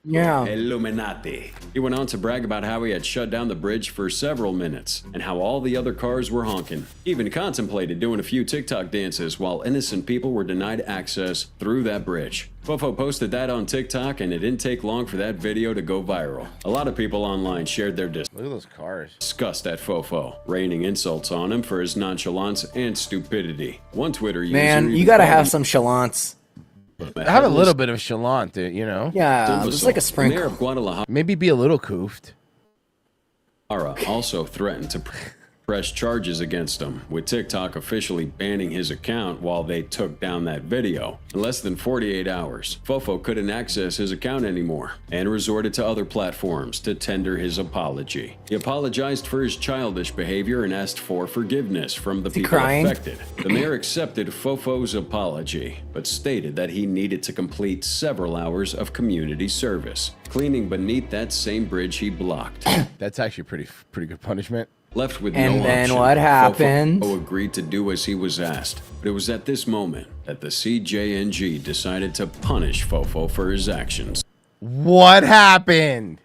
Yeah. Illuminati. He went on to brag about how he had shut down the bridge for several minutes and how all the other cars were honking. He even contemplated doing a few TikTok dances while innocent people were denied access through that bridge. Fofo posted that on TikTok, and it didn't take long for that video to go viral. A lot of people online shared their Look at those cars. disgust at Fofo, raining insults on him for his nonchalance and stupidity. One Twitter user Man, even you gotta called have him some chalance. Have a little bit of chalant, you know? Yeah, just like a Mayor sprinkle. of Guadalajara Maybe be a little coofed. also threatened to press charges against him, with TikTok officially banning his account while they took down that video. In less than 48 hours, Fofo couldn't access his account anymore and resorted to other platforms to tender his apology. He apologized for his childish behavior and asked for forgiveness from the he people crying? affected. The mayor accepted Fofo's apology, but stated that he needed to complete several hours of community service, cleaning beneath that same bridge he blocked. That's actually pretty good punishment. Left with And no then option, what happened? Fofo agreed to do as he was asked, but it was at this moment that the CJNG decided to punish Fofo for his actions. What happened?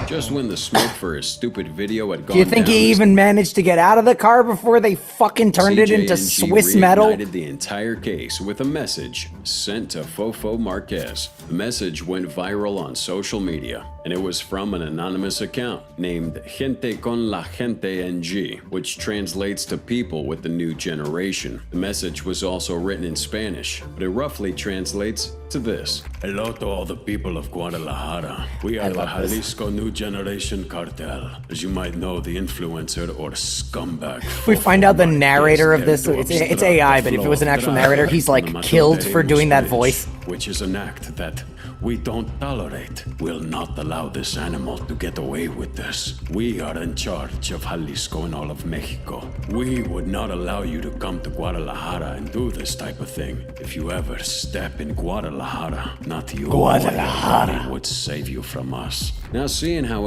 Just when the smoke for his stupid video had gone Do you think down, he even managed to get out of the car before they fucking turned it into CJNG Swiss metal? reignited the entire case with a message sent to Fofo Marquez. The message went viral on social media. and it was from an anonymous account named Gente con la Gente NG, which translates to people with the new generation. The message was also written in Spanish, but it roughly translates to this. Hello to all the people of Guadalajara. We are the Jalisco New Generation Cartel. As you might know, the influencer or scumbag. We find out the narrator of this, it's AI, but if it was an actual narrator, he's like killed for doing that voice. Which is an act that we don't tolerate. We'll not allow this animal to get away with this. We are in charge of Jalisco and all of Mexico. We would not allow you to come to Guadalajara and do this type of thing. If you ever step in Guadalajara, not you, Guadalajara would save you from us. Now, seeing how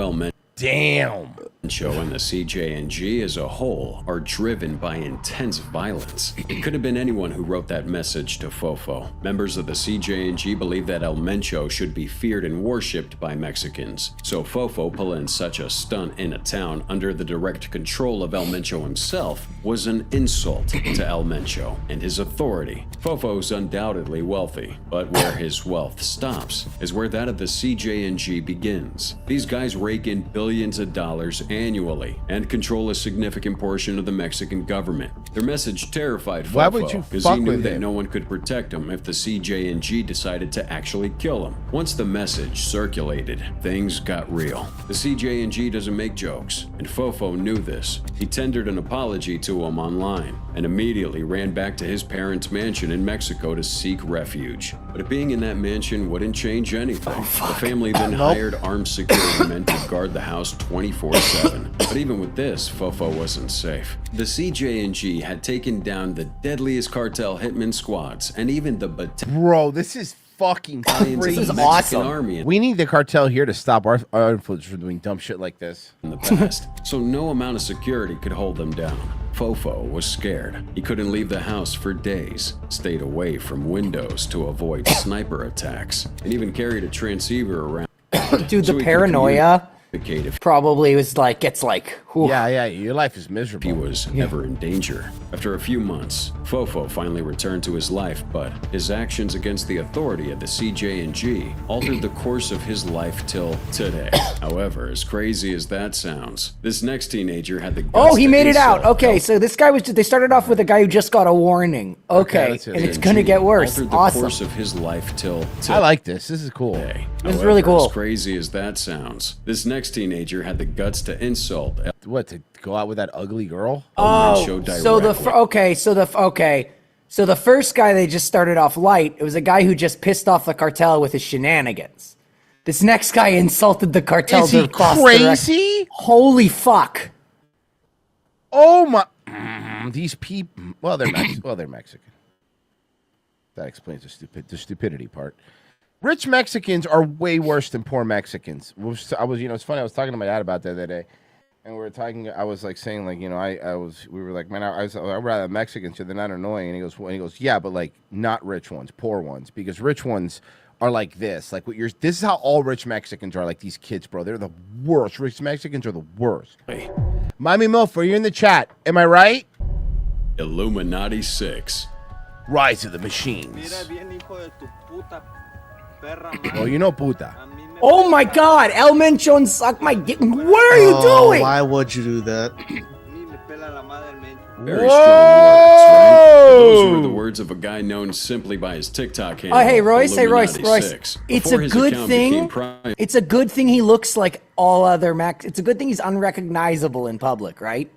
Damn. Show and the CJNG as a whole are driven by intense violence. It could have been anyone who wrote that message to Fofo. Members of the CJNG believe that El Mencho should be feared and worshipped by Mexicans. So Fofo pulling such a stunt in a town under the direct control of El Mencho himself was an insult to El Mencho and his authority. Fofo's undoubtedly wealthy, but where his wealth stops is where that of the CJNG begins. These guys rake in billions of dollars annually and control a significant portion of the Mexican government. Their message terrified Why would you Fofo because fuck he knew with that him? no one could protect him if the CJNG decided to actually kill him. Once the message circulated, things got real. The CJNG doesn't make jokes, and Fofo knew this. He tendered an apology to him online and immediately ran back to his parents' mansion in Mexico to seek refuge. But being in that mansion wouldn't change anything. The family then hired armed security men to guard the house 24/7. But even with this, Fofo wasn't safe. The CJNG had taken down the deadliest cartel hitman squads and even the Bro, this is fucking crazy. This is awesome. Army We need the cartel here to stop our influence from doing dumb shit like this. in the past, so no amount of security could hold them down. Fofo was scared. He couldn't leave the house for days, stayed away from windows to avoid sniper attacks, and even carried a transceiver around. Dude, so the he could paranoia communicate if probably was like, gets like, whew. Yeah, your life is miserable. he was ever in danger. After a few months, Fofo finally returned to his life, but his actions against the authority of the CJNG altered the course of his life till today. However, as crazy as that sounds, this next teenager had the guts Oh, he to made it out. insult Okay, so this guy was they started off with a guy who just got a warning. Okay, that's it. and it's gonna get worse. Altered the Awesome. course of his life till I like this. This is cool. today. This is really cool. As crazy as that sounds, this next teenager had the guts to insult What, to go out with that ugly girl? Oh, Show so the so the first guy they just started off light. It was a guy who just pissed off the cartel with his shenanigans. This next guy insulted the cartel. Is he crazy? Holy fuck! Oh my! These people. Well, they're Mexican. That explains the stupidity part. Rich Mexicans are way worse than poor Mexicans. It's funny. I was talking to my dad about that the other day, and we were talking. I was like saying, like, we were like, man, I'd rather Mexicans, so they're not annoying. And he goes, yeah, but like not rich ones, poor ones, because rich ones are like this. Like this is how all rich Mexicans are. Like these kids, bro, they're the worst. Rich Mexicans are the worst. Miami Milf, are you in the chat? Am I right? Illuminati 6. Rise of the Machines. Well, you know puta. Oh my God, El Menchon suck my dick. What are you doing? Why would you do that? Very strong words, right? Those were the words of a guy known simply by his TikTok handle. Oh, hey Royce, Illuminati 6. It's Before a his good account thing. became private, It's a good thing he looks like all other Max. It's a good thing he's unrecognizable in public, right?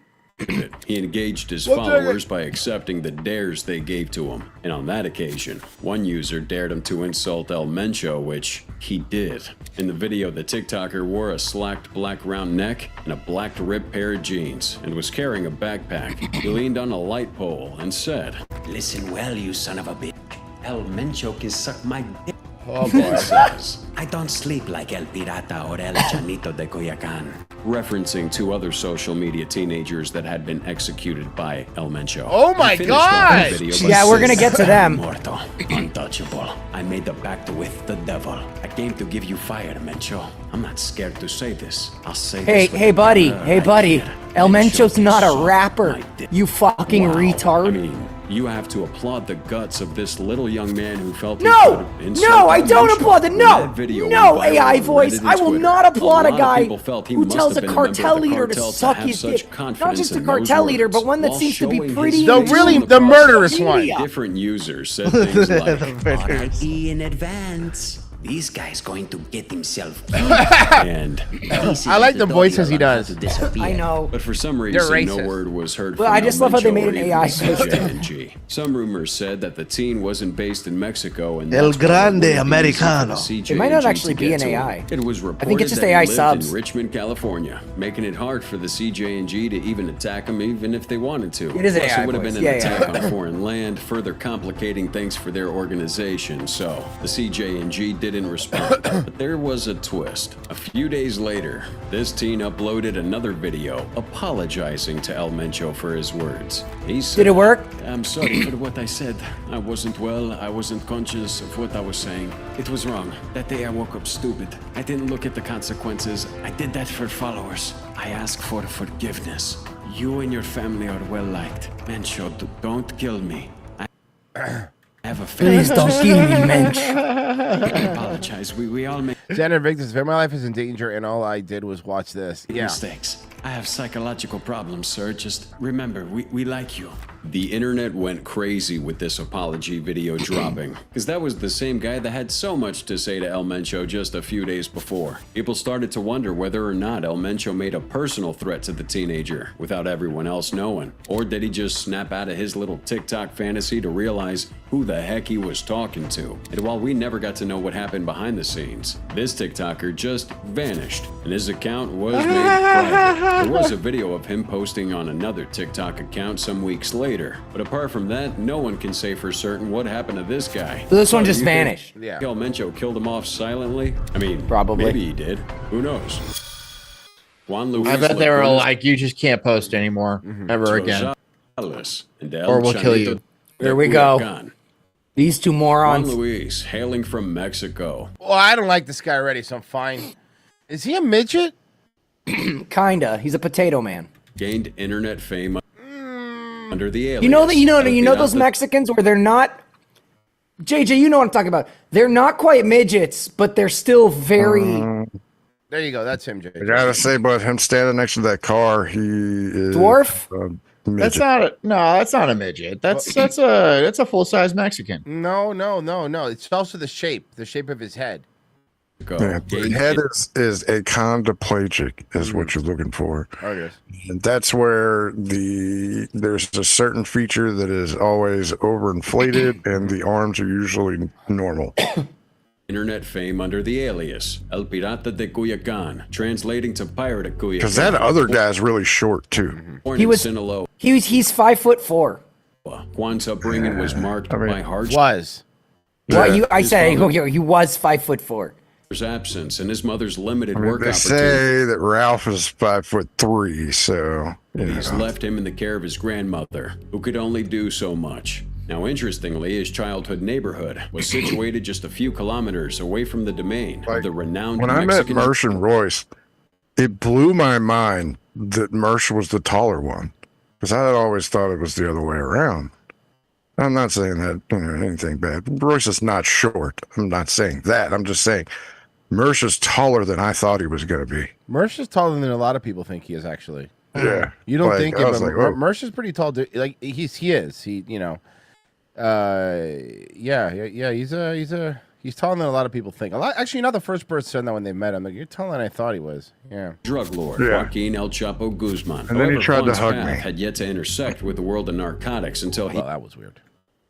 he engaged his followers by accepting the dares they gave to him. And on that occasion, one user dared him to insult El Mencho, which he did. In the video, the TikToker wore a slacked black round neck and a black ripped pair of jeans and was carrying a backpack. He leaned on a light pole and said, "Listen well, you son of a bitch. El Mencho can suck my dick." Oh boy. Says, "I don't sleep like El Pirata or El Chanito de Coyacan," referencing two other social media teenagers that had been executed by El Mencho. Oh my God! Yeah, we're gonna get to them. Morto, untouchable. I made a pact with the devil. I came to give you fire, Mencho. I'm not scared to say this. I'll say this. Hey, buddy. El Mencho's not a rapper. You fucking retard. I mean, You have to applaud the guts of this little young man who felt No, I don't applaud it. No, AI voice. I will not applaud a guy who tells a cartel leader to suck his dick. Not just a cartel leader, but one that seems to be pretty. The murderous one. Different users said things like, RIP in advance. This guy's going to get himself and I like the voices he does. I know. But for some They're reason, no racist. word was heard Well, from I just love how they made an Elmencho or AI even system. CJNG. Some rumors said that the teen wasn't based in Mexico and El that's why it Grande wouldn't be easy for the Americano. CJNG It might not to actually be get an to him. AI. It was I reported think it's just that AI he lived subs. in Richmond, California, making it hard for the CJNG to even attack him even if they wanted to. It is an Plus, AI it would have voice. been an Yeah, attack yeah. on foreign land, further complicating things for their organization. So the CJNG didn't respond. But there was a twist. A few days later, this teen uploaded another video apologizing to Elmencho for his words. He said, Did it work? I'm sorry for what I said. I wasn't well. I wasn't conscious of what I was saying. It was wrong. That day I woke up stupid. I didn't look at the consequences. I did that for followers. I ask for forgiveness. You and your family are well liked. Mencho, don't kill me. I have a family. Please don't kill me, Mensch. I apologize. We all make Janet Victus, my life is in danger, and all I did was watch this. Yeah. mistakes. I have psychological problems, sir. Just remember, we like you. The internet went crazy with this apology video dropping, because that was the same guy that had so much to say to Elmencho just a few days before. People started to wonder whether or not Elmencho made a personal threat to the teenager without everyone else knowing, or did he just snap out of his little TikTok fantasy to realize who the heck he was talking to. And while we never got to know what happened behind the scenes, this TikToker just vanished, and his account was made private. There was a video of him posting on another TikTok account some weeks later, but apart from that, no one can say for certain what happened to this guy. So this one Do just you think vanished. Yeah. Elmencho killed him off silently? I mean, Probably. maybe he did. Who knows? Juan Luis I bet they were Lacunas, like, you just can't post anymore ever again. Rosales, and Or we'll kill you. Here we go. Culiacan. These two Juan morons. Luis, hailing from Mexico. Well, I don't like this guy already, so I'm fine. Is he a midget? Kinda. He's a potato man. Gained internet fame under the alias. You know that you know those Pirata- Mexicans where they're not. JJ, you know what I'm talking about. They're not quite midgets, but they're still very There you go. That's him, Jay. I gotta say, but him standing next to that car, he is dwarf. That's that's not a midget. That's a full size Mexican. No. It's also the shape of his head. Yeah, the head is achondroplegic is what you're looking for. Oh, yes. And that's where there's a certain feature that is always overinflated, and the arms are usually normal. Internet fame under the alias El Pirata de Culiacan, translating to Pirate of Culiacan. Because that other guy's really short too. Born in Sinaloa, He's 5'4". Juan's upbringing was marked by hardship. Well, I His say father- he was 5'4". His absence and his mother's limited I mean, work they opportunities say that Ralph is 5'3", so He's left him in the care of his grandmother, who could only do so much. Now, interestingly, his childhood neighborhood was situated just a few kilometers away from the domain of the renowned when I met Mexican... Mersh and Royce, it blew my mind that Mersh was the taller one, because I had always thought it was the other way around. I'm not saying that anything bad. Royce is not short. I'm not saying that. I'm just saying Mersh is taller than I thought he was going to be. Mersh is taller than a lot of people think he is, actually. Yeah. You don't Like, think I of was him. like, oh. Mersh is pretty tall. Like he is. He, you know, yeah. He's taller than a lot of people think. Actually, you're not the first person said that when they met him. Like, you're taller than I thought he was. Yeah. Drug lord Yeah. Joaquin El Chapo Guzman. And then he tried to Juan's hug path me. had yet to intersect with the world of narcotics until he... Well, that was weird.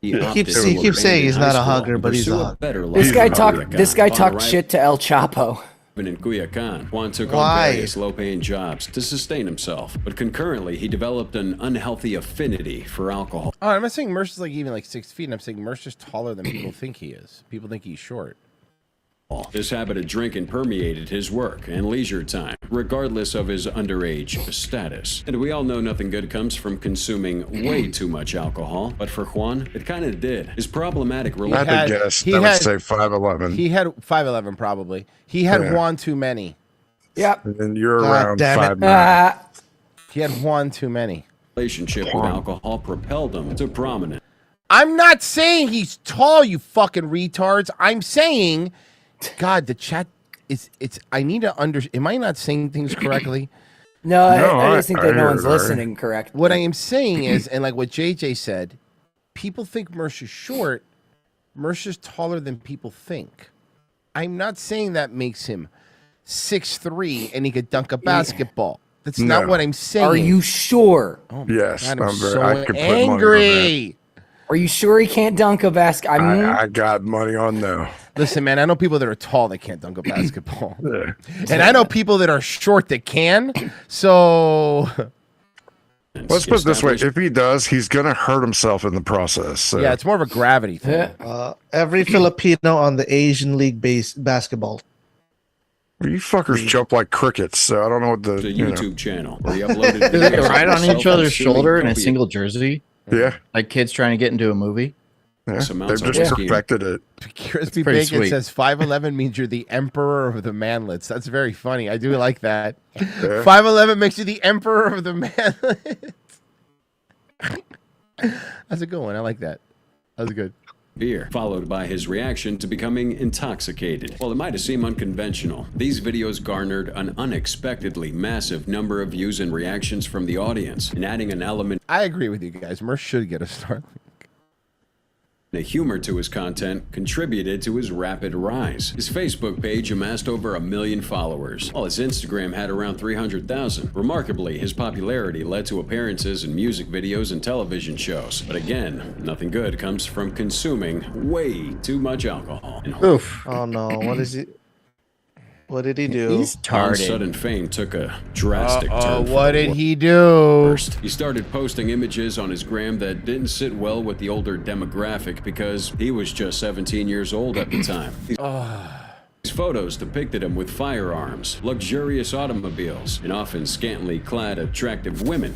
He He opted keeps to saying he's abandon not a high school hugger, and but he's pursue a hugger. better life This guy in talked. Culiacan. This guy On talked arrival shit to El Chapo. in Culiacan, Juan took Why? on various low-paying jobs to sustain himself, but concurrently he developed an unhealthy affinity for alcohol. Oh, I'm not saying Mersh is like even like 6 feet. I'm saying Mersh is taller than people think he is. People think he's short. This habit of drinking permeated his work and leisure time, regardless of his underage status. And we all know nothing good comes from consuming way too much alcohol, but for Juan, it kind of did. His problematic I relationship... had to guess. I would say 5'11". He had 5'11", probably. He had Yeah. one too many. Yep. And you're God around damn it. 5'9". He had one too many. relationship with alcohol propelled him to prominence. I'm not saying he's tall, you fucking retards. I'm saying, God, the chat is. It's. I need to Am I not saying things correctly? No, I just think that no one's listening correctly. What I am saying is, and like what JJ said, people think Mercer's short. Mercer's taller than people think. I'm not saying that makes him 6'3" and he could dunk a basketball. That's not what I'm saying. Are you sure? Oh yes, God, I'm so I could angry. Are you sure he can't dunk a basketball? I got money on no. Listen, man, I know people that are tall that can't dunk a basketball. And I know people that are short that can. So let's put it this way. If he does, he's going to hurt himself in the process. So. Yeah, it's more of a gravity thing. Every Filipino on the Asian League basketball. Well, you fuckers jump like crickets, so I don't know what the YouTube channel where he uploaded Do they videos ride of on each himself other's assuming shoulder in a copious single jersey? Yeah. Like kids trying to get into a movie? Yeah, amounts they've of just whiskey. perfected it. Crispy pretty Bacon sweet. says 5'11" means you're the emperor of the manlets. That's very funny. I do like that. 5'11" makes you the emperor of the manlets. That's a good one. I like that. That was good. Beer, followed by his reaction to becoming intoxicated. While it might have seemed unconventional, these videos garnered an unexpectedly massive number of views and reactions from the audience, and adding an element I agree with you guys. Merce should get a Starlink. The humor to his content contributed to his rapid rise. His Facebook page amassed over 1 million followers, while his Instagram had around 300,000. Remarkably, his popularity led to appearances in music videos and television shows. But again, nothing good comes from consuming way too much alcohol. And Oof. Oh no, what is it? What did he do? He's Juan's tarded. sudden fame took a drastic turn. for What the did he do? First, he started posting images on his gram that didn't sit well with the older demographic because he was just 17 years old at the time. These photos depicted him with firearms, luxurious automobiles, and often scantily clad attractive women.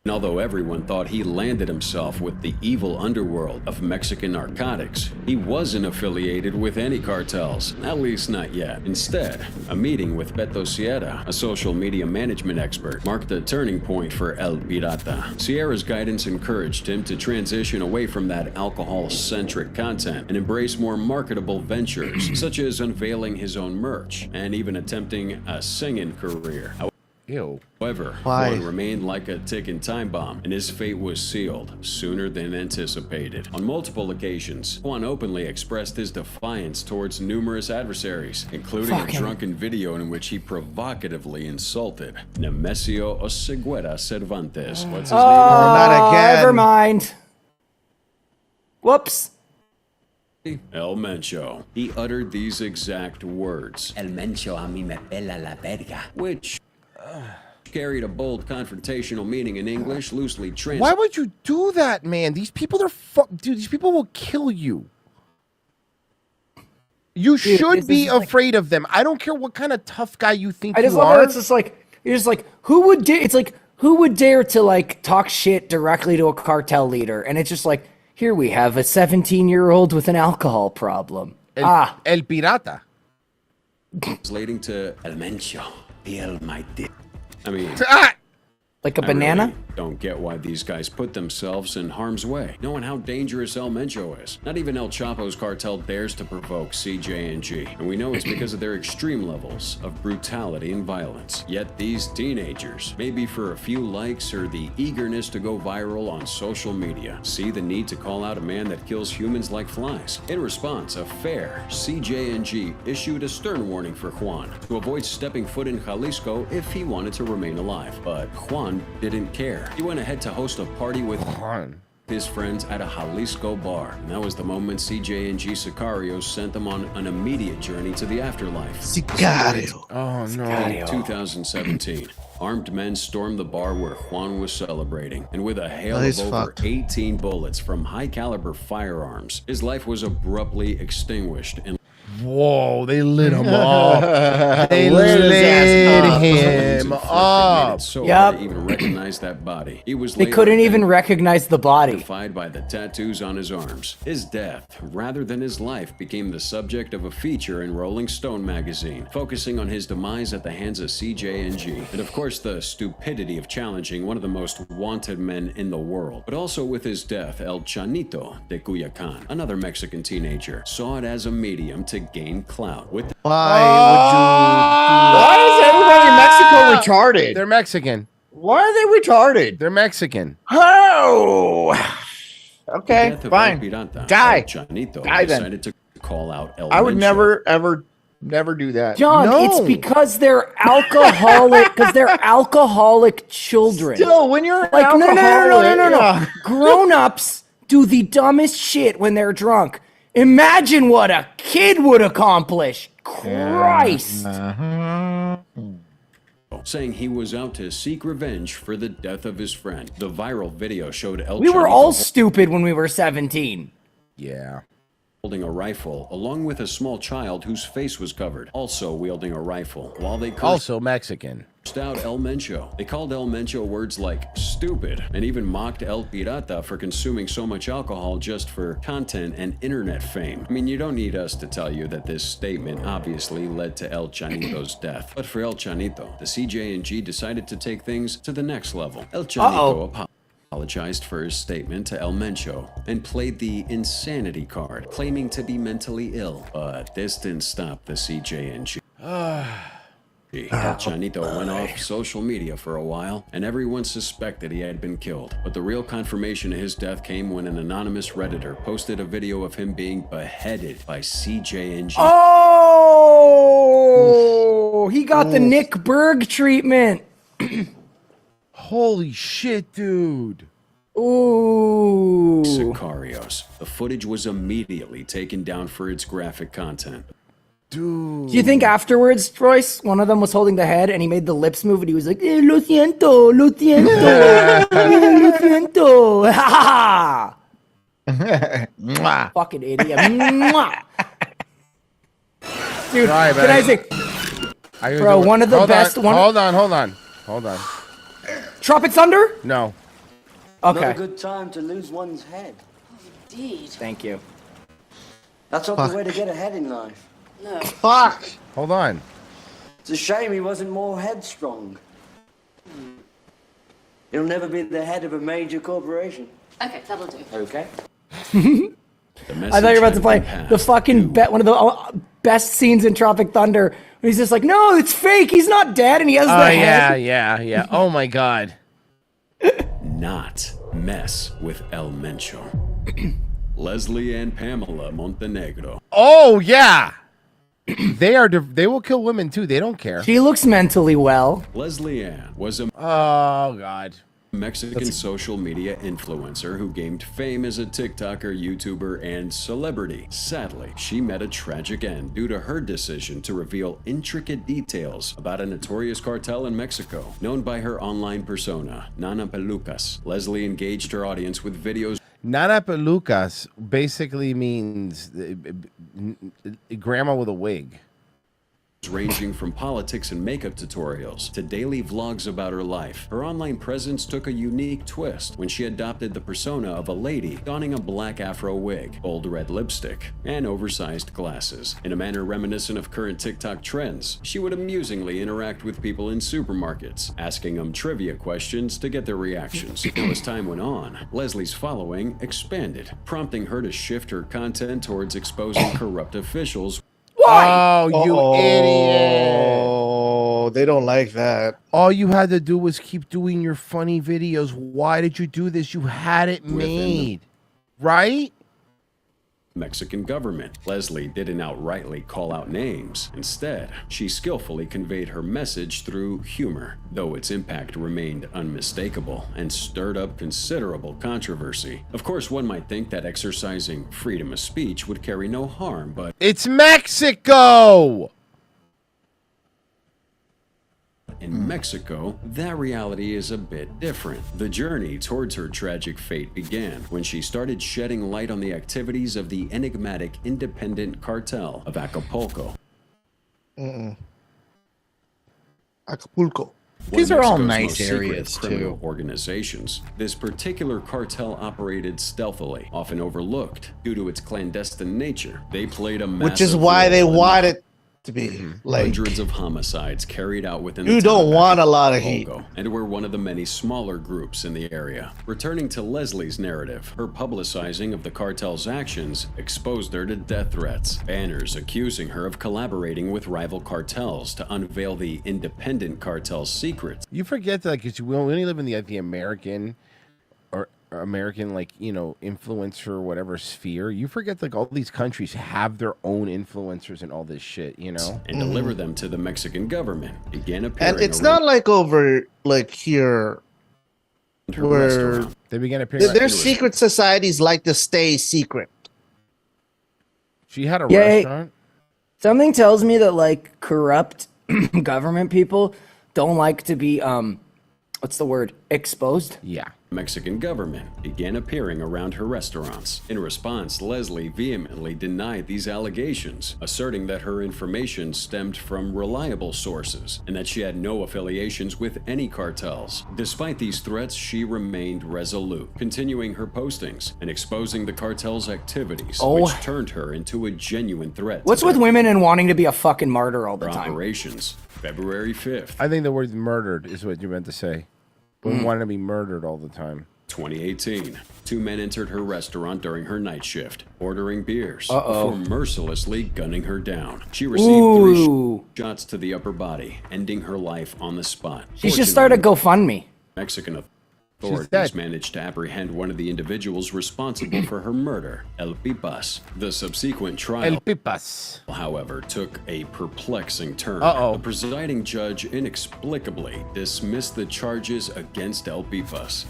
And although everyone thought he landed himself with the evil underworld of Mexican narcotics, he wasn't affiliated with any cartels, at least not yet. Instead, a meeting with Beto Sierra, a social media management expert, marked a turning point for El Pirata. Sierra's guidance encouraged him to transition away from that alcohol-centric content and embrace more marketable ventures, such as unveiling his own merch and even attempting a singing career. Ew. However, Why? Juan remained like a ticking time bomb, and his fate was sealed sooner than anticipated. On multiple occasions, Juan openly expressed his defiance towards numerous adversaries, including a drunken video in which he provocatively insulted Nemesio Oseguera Cervantes. What's his name? Not again. Never mind. Whoops. El Mencho. He uttered these exact words, El mencho a mí me pela la verga. which carried a bold confrontational meaning in English, loosely Why translated. would you do that, man? These people are dude, these people will kill you. You should be afraid of them. I don't care what kind of tough guy you think I just you love are. how it's just like you're just like who would dare? It's like who would dare to like talk shit directly to a cartel leader? And it's just like here we have a 17-year-old with an alcohol problem. El Pirata. Translating to El mencho, feel my dick. I mean, Like a I banana? really don't get why these guys put themselves in harm's way, knowing how dangerous El Mencho is. Not even El Chapo's cartel dares to provoke CJ&G, and we know it's because of their extreme levels of brutality and violence. Yet these teenagers, maybe for a few likes or the eagerness to go viral on social media, see the need to call out a man that kills humans like flies. In response, a fair CJ&G issued a stern warning for Juan to avoid stepping foot in Jalisco if he wanted to remain alive. But Juan didn't care. He went ahead to host a party with his friends at a Jalisco bar. And that was the moment CJ&G Sicarios sent them on an immediate journey to the afterlife. Sicario. Oh, In 2017, armed men stormed the bar where Juan was celebrating, and with a hail He's of over fucked. 18 bullets from high-caliber firearms, his life was abruptly extinguished. And Whoa, they lit him up. They Lit his ass up. lit him up. So Yep. hard to even recognize that body. He was They later couldn't even recognize the body. identified by the tattoos on his arms. His death, rather than his life, became the subject of a feature in Rolling Stone magazine, focusing on his demise at the hands of CJNG. And of course, the stupidity of challenging one of the most wanted men in the world. But also with his death, El Chanito de Cuyacan, another Mexican teenager, saw it as a medium to gain clout. With Why is everybody in Mexico retarded? They're Mexican. Why are they retarded? They're Mexican. Oh. Okay, the death of fine. El Pirata, Die. El Chanito Die then. decided to call out El I would Mencho. never, ever, never do that. John, it's because they're alcoholic. Because they're alcoholic children. Still, when you're an like no. yeah. Grown-ups do the dumbest shit when they're drunk. Imagine what a kid would accomplish. Christ. Saying he was out to seek revenge for the death of his friend. The viral video showed El We were Chanito all stupid when we were 17. Yeah. holding a rifle, along with a small child whose face was covered, also wielding a rifle, while they cursed Also Mexican. out El Mencho. They called El Mencho words like stupid, and even mocked El Pirata for consuming so much alcohol just for content and internet fame. I mean, you don't need us to tell you that this statement obviously led to El Chanito's death. But for El Chanito, the CJNG decided to take things to the next level. El Chanito apologized for his statement to El Mencho and played the insanity card, claiming to be mentally ill. But this didn't stop the CJNG. El Chanito went off social media for a while, and everyone suspected he had been killed. But the real confirmation of his death came when an anonymous Redditor posted a video of him being beheaded by CJNG. Oh, he got the Nick Berg treatment. Holy shit, dude. Ooh. Sicarios. The footage was immediately taken down for its graphic content. Dude. Do you think afterwards, Royce, one of them was holding the head and he made the lips move and he was like, lo siento, lo siento, lo siento, ha ha. Fucking idiot. Mwah. Dude, Sorry, can I say, bro, one of the best. Hold on. Tropic Thunder? No. Okay. Not a good time to lose one's head. Indeed. Thank you. That's not the way to get ahead in life. No. Fuck! Hold on. It's a shame he wasn't more headstrong. He'll never be the head of a major corporation. Okay, that'll do. Okay. I thought you were about to play the fucking one of the best scenes in Tropic Thunder. He's just like, no, it's fake. He's not dead, and he has the head. Yeah. Oh my god. Not mess with El Mencho. Leslie and Pamela Montenegro. Oh yeah. They will kill women too. They don't care. She looks mentally well. Leslie Ann was a god. Mexican social media influencer who gained fame as a TikToker, YouTuber, and celebrity. Sadly, she met a tragic end due to her decision to reveal intricate details about a notorious cartel in Mexico. Known by her online persona, Nana Pelucas, Leslie engaged her audience with videos. Nana Pelucas basically means grandma with a wig. Ranging from politics and makeup tutorials to daily vlogs about her life. Her online presence took a unique twist when she adopted the persona of a lady donning a black afro wig, bold red lipstick, and oversized glasses. In a manner reminiscent of current TikTok trends, she would amusingly interact with people in supermarkets, asking them trivia questions to get their reactions. Now, as time went on, Leslie's following expanded, prompting her to shift her content towards exposing corrupt officials. Why? Oh, you idiot. Oh, they don't like that. All you had to do was keep doing your funny videos. Why did you do this? You had it made, right? Mexican government. Leslie didn't outrightly call out names. Instead, she skillfully conveyed her message through humor, though its impact remained unmistakable and stirred up considerable controversy. Of course, one might think that exercising freedom of speech would carry no harm, but it's Mexico! in Mexico, that reality is a bit different. The journey towards her tragic fate began when she started shedding light on the activities of the enigmatic independent cartel of Acapulco. Acapulco. One These of are all Mexico's nice most secretive areas, criminal too. organizations. This particular cartel operated stealthily, often overlooked due to its clandestine nature. They played a massive Which is why they role in want it to be like. hundreds of homicides carried out within You the town don't of want a lot of heat. Acapulco, and were one of the many smaller groups in the area. Returning to Leslie's narrative, her publicizing of the cartel's actions exposed her to death threats, banners accusing her of collaborating with rival cartels to unveil the independent cartel's secrets. You forget that, because we only live in the American or American, like, you know, influencer or whatever sphere. You forget, like, all these countries have their own influencers and all this shit, you know? And deliver them to the Mexican government. Began appearing And it's not like over like here her where restaurant. They began appearing. their secret societies like to stay secret. She had a Yeah, restaurant. Something tells me that like corrupt government people don't like to be what's the word? Exposed? Yeah. Mexican government began appearing around her restaurants. In response, Leslie vehemently denied these allegations, asserting that her information stemmed from reliable sources and that she had no affiliations with any cartels. Despite these threats, she remained resolute, continuing her postings and exposing the cartel's activities, which turned her into a genuine threat. What's with women and wanting to be a fucking martyr all the time? Operations, February 5th. I think the word murdered is what you meant to say. Women wanted to be murdered all the time. 2018. Two men entered her restaurant during her night shift, ordering beers, Uh-oh. before mercilessly gunning her down. She received Ooh. 3 shots to the upper body, ending her life on the spot. She should start a GoFundMe. Mexican authorities managed to apprehend one of the individuals responsible for her murder, El Pipas. The subsequent trial, El Pipas, however, took a perplexing turn. Uh-oh. The presiding judge inexplicably dismissed the charges against El Pipas.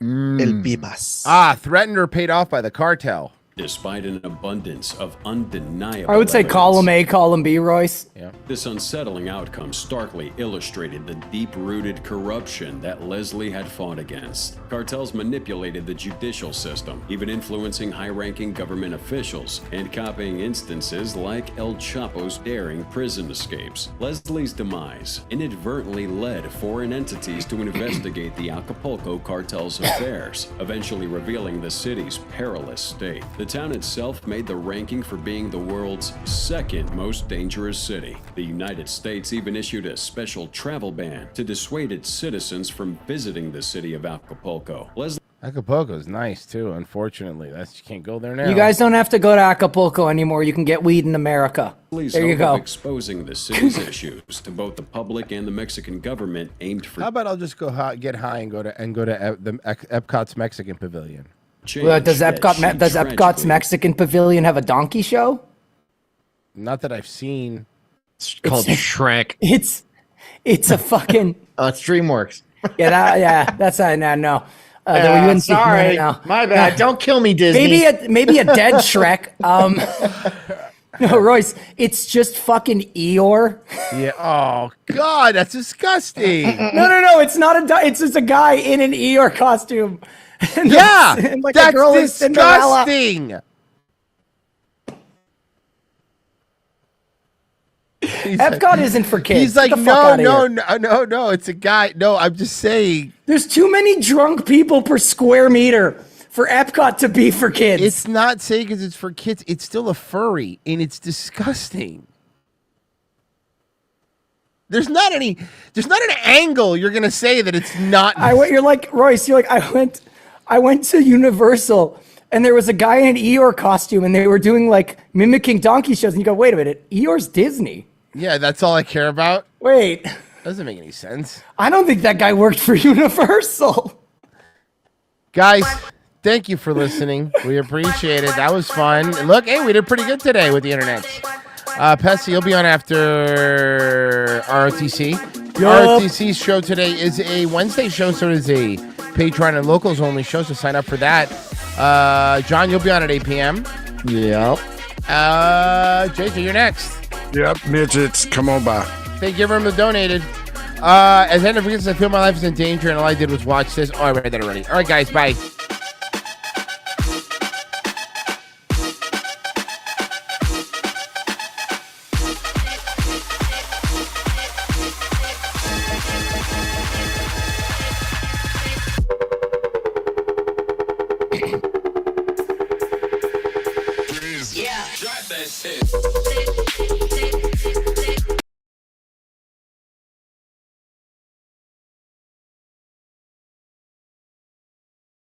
El Pipas. Ah, threatened or paid off by the cartel. Despite an abundance of undeniable I would say evidence. column A, column B, Royce. Yeah. This unsettling outcome starkly illustrated the deep-rooted corruption that Leslie had fought against. Cartels manipulated the judicial system, even influencing high-ranking government officials and copying instances like El Chapo's daring prison escapes. Leslie's demise inadvertently led foreign entities to investigate the Acapulco cartel's affairs, eventually revealing the city's perilous state. The town itself made the ranking for being the world's second most dangerous city. The United States even issued a special travel ban to dissuade its citizens from visiting the city of Acapulco. Acapulco's nice too. Unfortunately, you can't go there now. You guys don't have to go to Acapulco anymore. You can get weed in America. There you go. Exposing the city's issues to both the public and the Mexican government aimed for. How about I'll just go get high and go to the Epcot's Mexican Pavilion. Does Epcot's Mexican Pavilion have a donkey show? Not that I've seen. It's called Shrek. It's a fucking. Oh, it's DreamWorks. That's no. That we wouldn't see- sorry, no. my bad. Don't kill me, Disney. Maybe a dead Shrek. No, Royce, it's just fucking Eeyore. Yeah. Oh God, that's disgusting. No, it's not it's just a guy in an Eeyore costume. And Yeah, and like that's a girl in Cinderella. disgusting. Epcot isn't for kids. He's like, Get the fuck outta no, here. no, it's a guy. No, I'm just saying. There's too many drunk people per square meter for Epcot to be for kids. It's not saying because it's for kids. It's still a furry, and it's disgusting. There's not an angle you're gonna say that it's not. You're like Royce. You're like I went to Universal. And there was a guy in an Eeyore costume, and they were doing like mimicking donkey shows. And you go, wait a minute, Eeyore's Disney. Yeah, that's all I care about. Wait, doesn't make any sense. I don't think that guy worked for Universal. Guys, thank you for listening. We appreciate it. That was fun. Look, hey, we did pretty good today with the internet. Pessy, you'll be on after ROTC. ROTC's show today is a Wednesday show, so it is a Patreon and locals only show, so sign up for that. John, you'll be on at 8 p.m. Yep. JJ, you're next. Yep, midgets, come on by. Thank you everyone that donated. As Ender begins, I feel my life is in danger, and all I did was watch this. Oh, I read that already. All right, guys, bye.